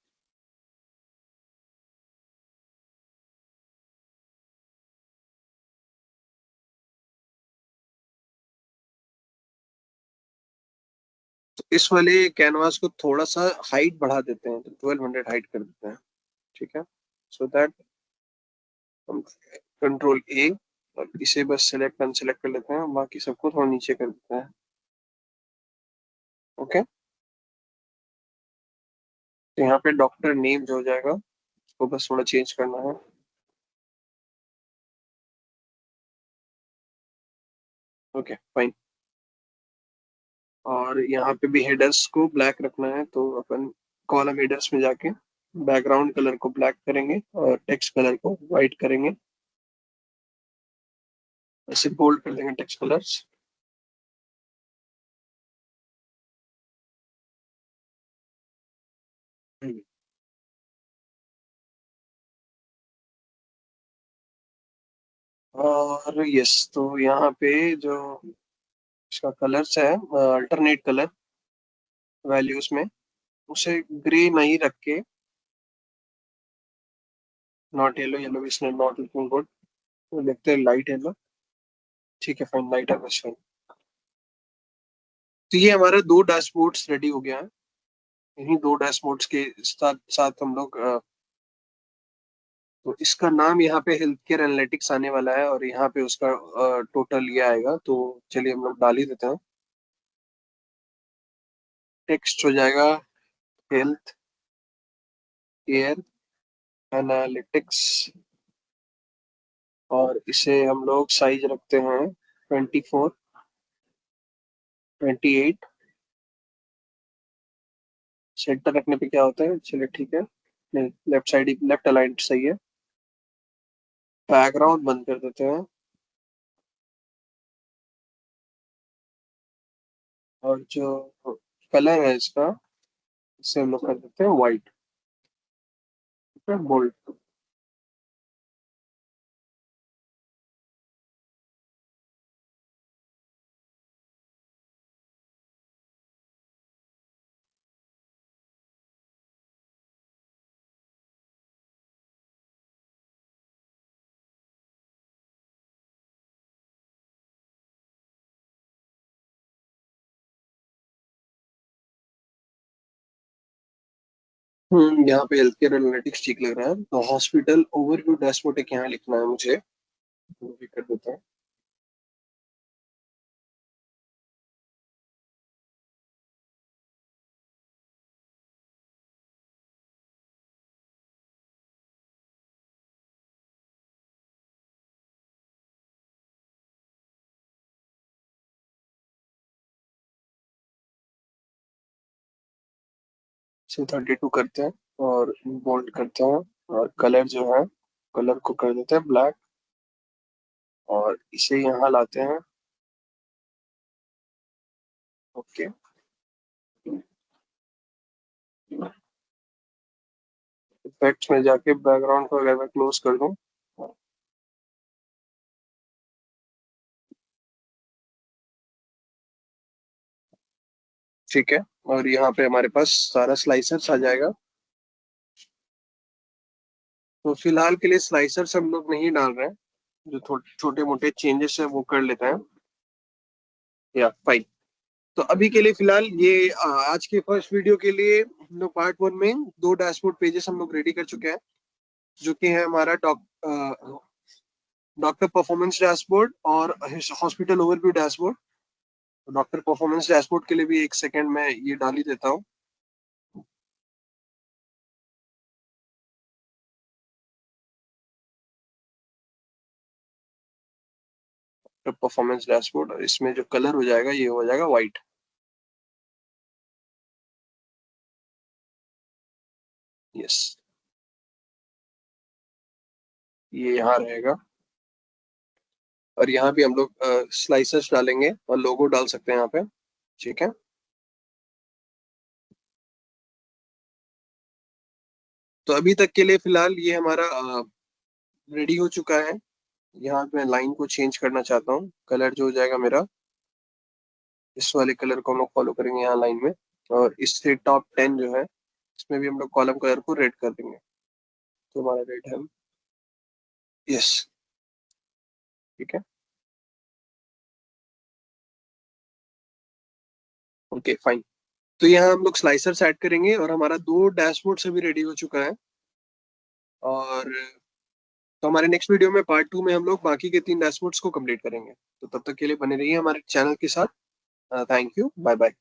तो इस वाले कैनवास को थोड़ा सा हाइट बढ़ा देते हैं, तो 1200 हाइट कर देते हैं। ठीक है, सो दैट हम कंट्रोल ए और इसे बस सेलेक्ट अनसेलेक्ट कर लेते हैं, बाकी सबको थोड़ा नीचे कर देते हैं। ओके, तो यहाँ पे डॉक्टर नेम जो हो जाएगा इसको बस थोड़ा चेंज करना है। Okay fine. और यहाँ पे भी हेडर्स को ब्लैक रखना है, तो अपन कॉलम हेडर्स में जाके बैकग्राउंड कलर को ब्लैक करेंगे और टेक्स्ट कलर को व्हाइट करेंगे। ऐसे बोल्ड कर देंगे टेक्स्ट कलर्स। और यस, तो यहाँ पे जो इसका कलर्स है, अल्टरनेट कलर वैल्यूज में, उसे ग्रे नहीं रख के, not yellow, yellow is not looking good, तो देखते हैं लाइट येलो। ठीक है फाइन, लाइट है बस फाइन। तो ये हमारा दो डैशबोर्ड्स रेडी हो गया है। इन्हीं दो डैशबोर्ड्स के साथ साथ हम लोग तो इसका नाम यहाँ पे हेल्थ केयर एनालिटिक्स आने वाला है, और यहाँ पे उसका टोटल ये आएगा। तो चलिए हम लोग डाल ही देते हैं। टेक्स्ट हो जाएगा हेल्थ केयर एनालिटिक्स, और इसे हम लोग साइज रखते हैं 24, 28। सेंटर रखने पे क्या होता है, चलिए ठीक है, नहीं लेफ्ट साइड, लेफ्ट अलाइंड सही है। बैकग्राउंड बंद कर देते हैं, और जो कलर है इसका, इसे हम लोग कर देते हैं व्हाइट, बोल्ड। यहाँ पे हेल्थ केयर एनालिटिक्स ठीक लग रहा है, तो हॉस्पिटल ओवरव्यू डैशबोर्ड एक यहाँ लिखना है मुझे, वो भी कर देता हूँ। इसे 32 करते हैं और बोल्ड करते हैं, और कलर जो है, कलर को कर देते हैं ब्लैक, और इसे यहाँ लाते हैं। ओके, इफेक्ट्स में जाके बैकग्राउंड को अगर मैं क्लोज कर दूं, ठीक है, और यहाँ पे हमारे पास सारा स्लाइसर्स आ जाएगा। तो फिलहाल के लिए स्लाइसर्स हम लोग नहीं डाल रहे हैं, जो छोटे मोटे चेंजेस है वो कर लेते हैं, या फाइन। तो अभी के लिए फिलहाल ये आज के फर्स्ट वीडियो के लिए हम लोग पार्ट वन में दो डैशबोर्ड पेजेस हम लोग रेडी कर चुके हैं, जो कि है हमारा डॉक्टर परफॉर्मेंस डैशबोर्ड और hospital overview dashboard. Doctor performance dashboard के लिए भी एक सेकंड में ये डाल ही देता हूँ। परफॉर्मेंस डैशबोर्ड, और इसमें जो कलर हो जाएगा ये हो जाएगा व्हाइट। यस, ये यहाँ रहेगा, और यहाँ भी हम लोग स्लाइसर्स डालेंगे और लोगो डाल सकते हैं यहाँ पे। ठीक है, तो अभी तक के लिए फिलहाल ये हमारा रेडी हो चुका है। यहाँ पे मैं लाइन को चेंज करना चाहता हूँ, कलर जो हो जाएगा मेरा, इस वाले कलर को हम लोग फॉलो करेंगे यहाँ लाइन में, और इससे टॉप 10 जो है, इसमें भी हम लोग कॉलम कलर को रेड कर देंगे, तो हमारा रेड है। यस, ठीक है, ओके फाइन। तो यहाँ हम लोग स्लाइसर्स ऐड करेंगे, और हमारा दो डैशबोर्ड से भी रेडी हो चुका है। और तो हमारे नेक्स्ट वीडियो में पार्ट टू में हम लोग बाकी के तीन डैशबोर्ड्स को कंप्लीट करेंगे। तो तब तक के लिए बने रहिए हमारे चैनल के साथ। Thank you, bye bye.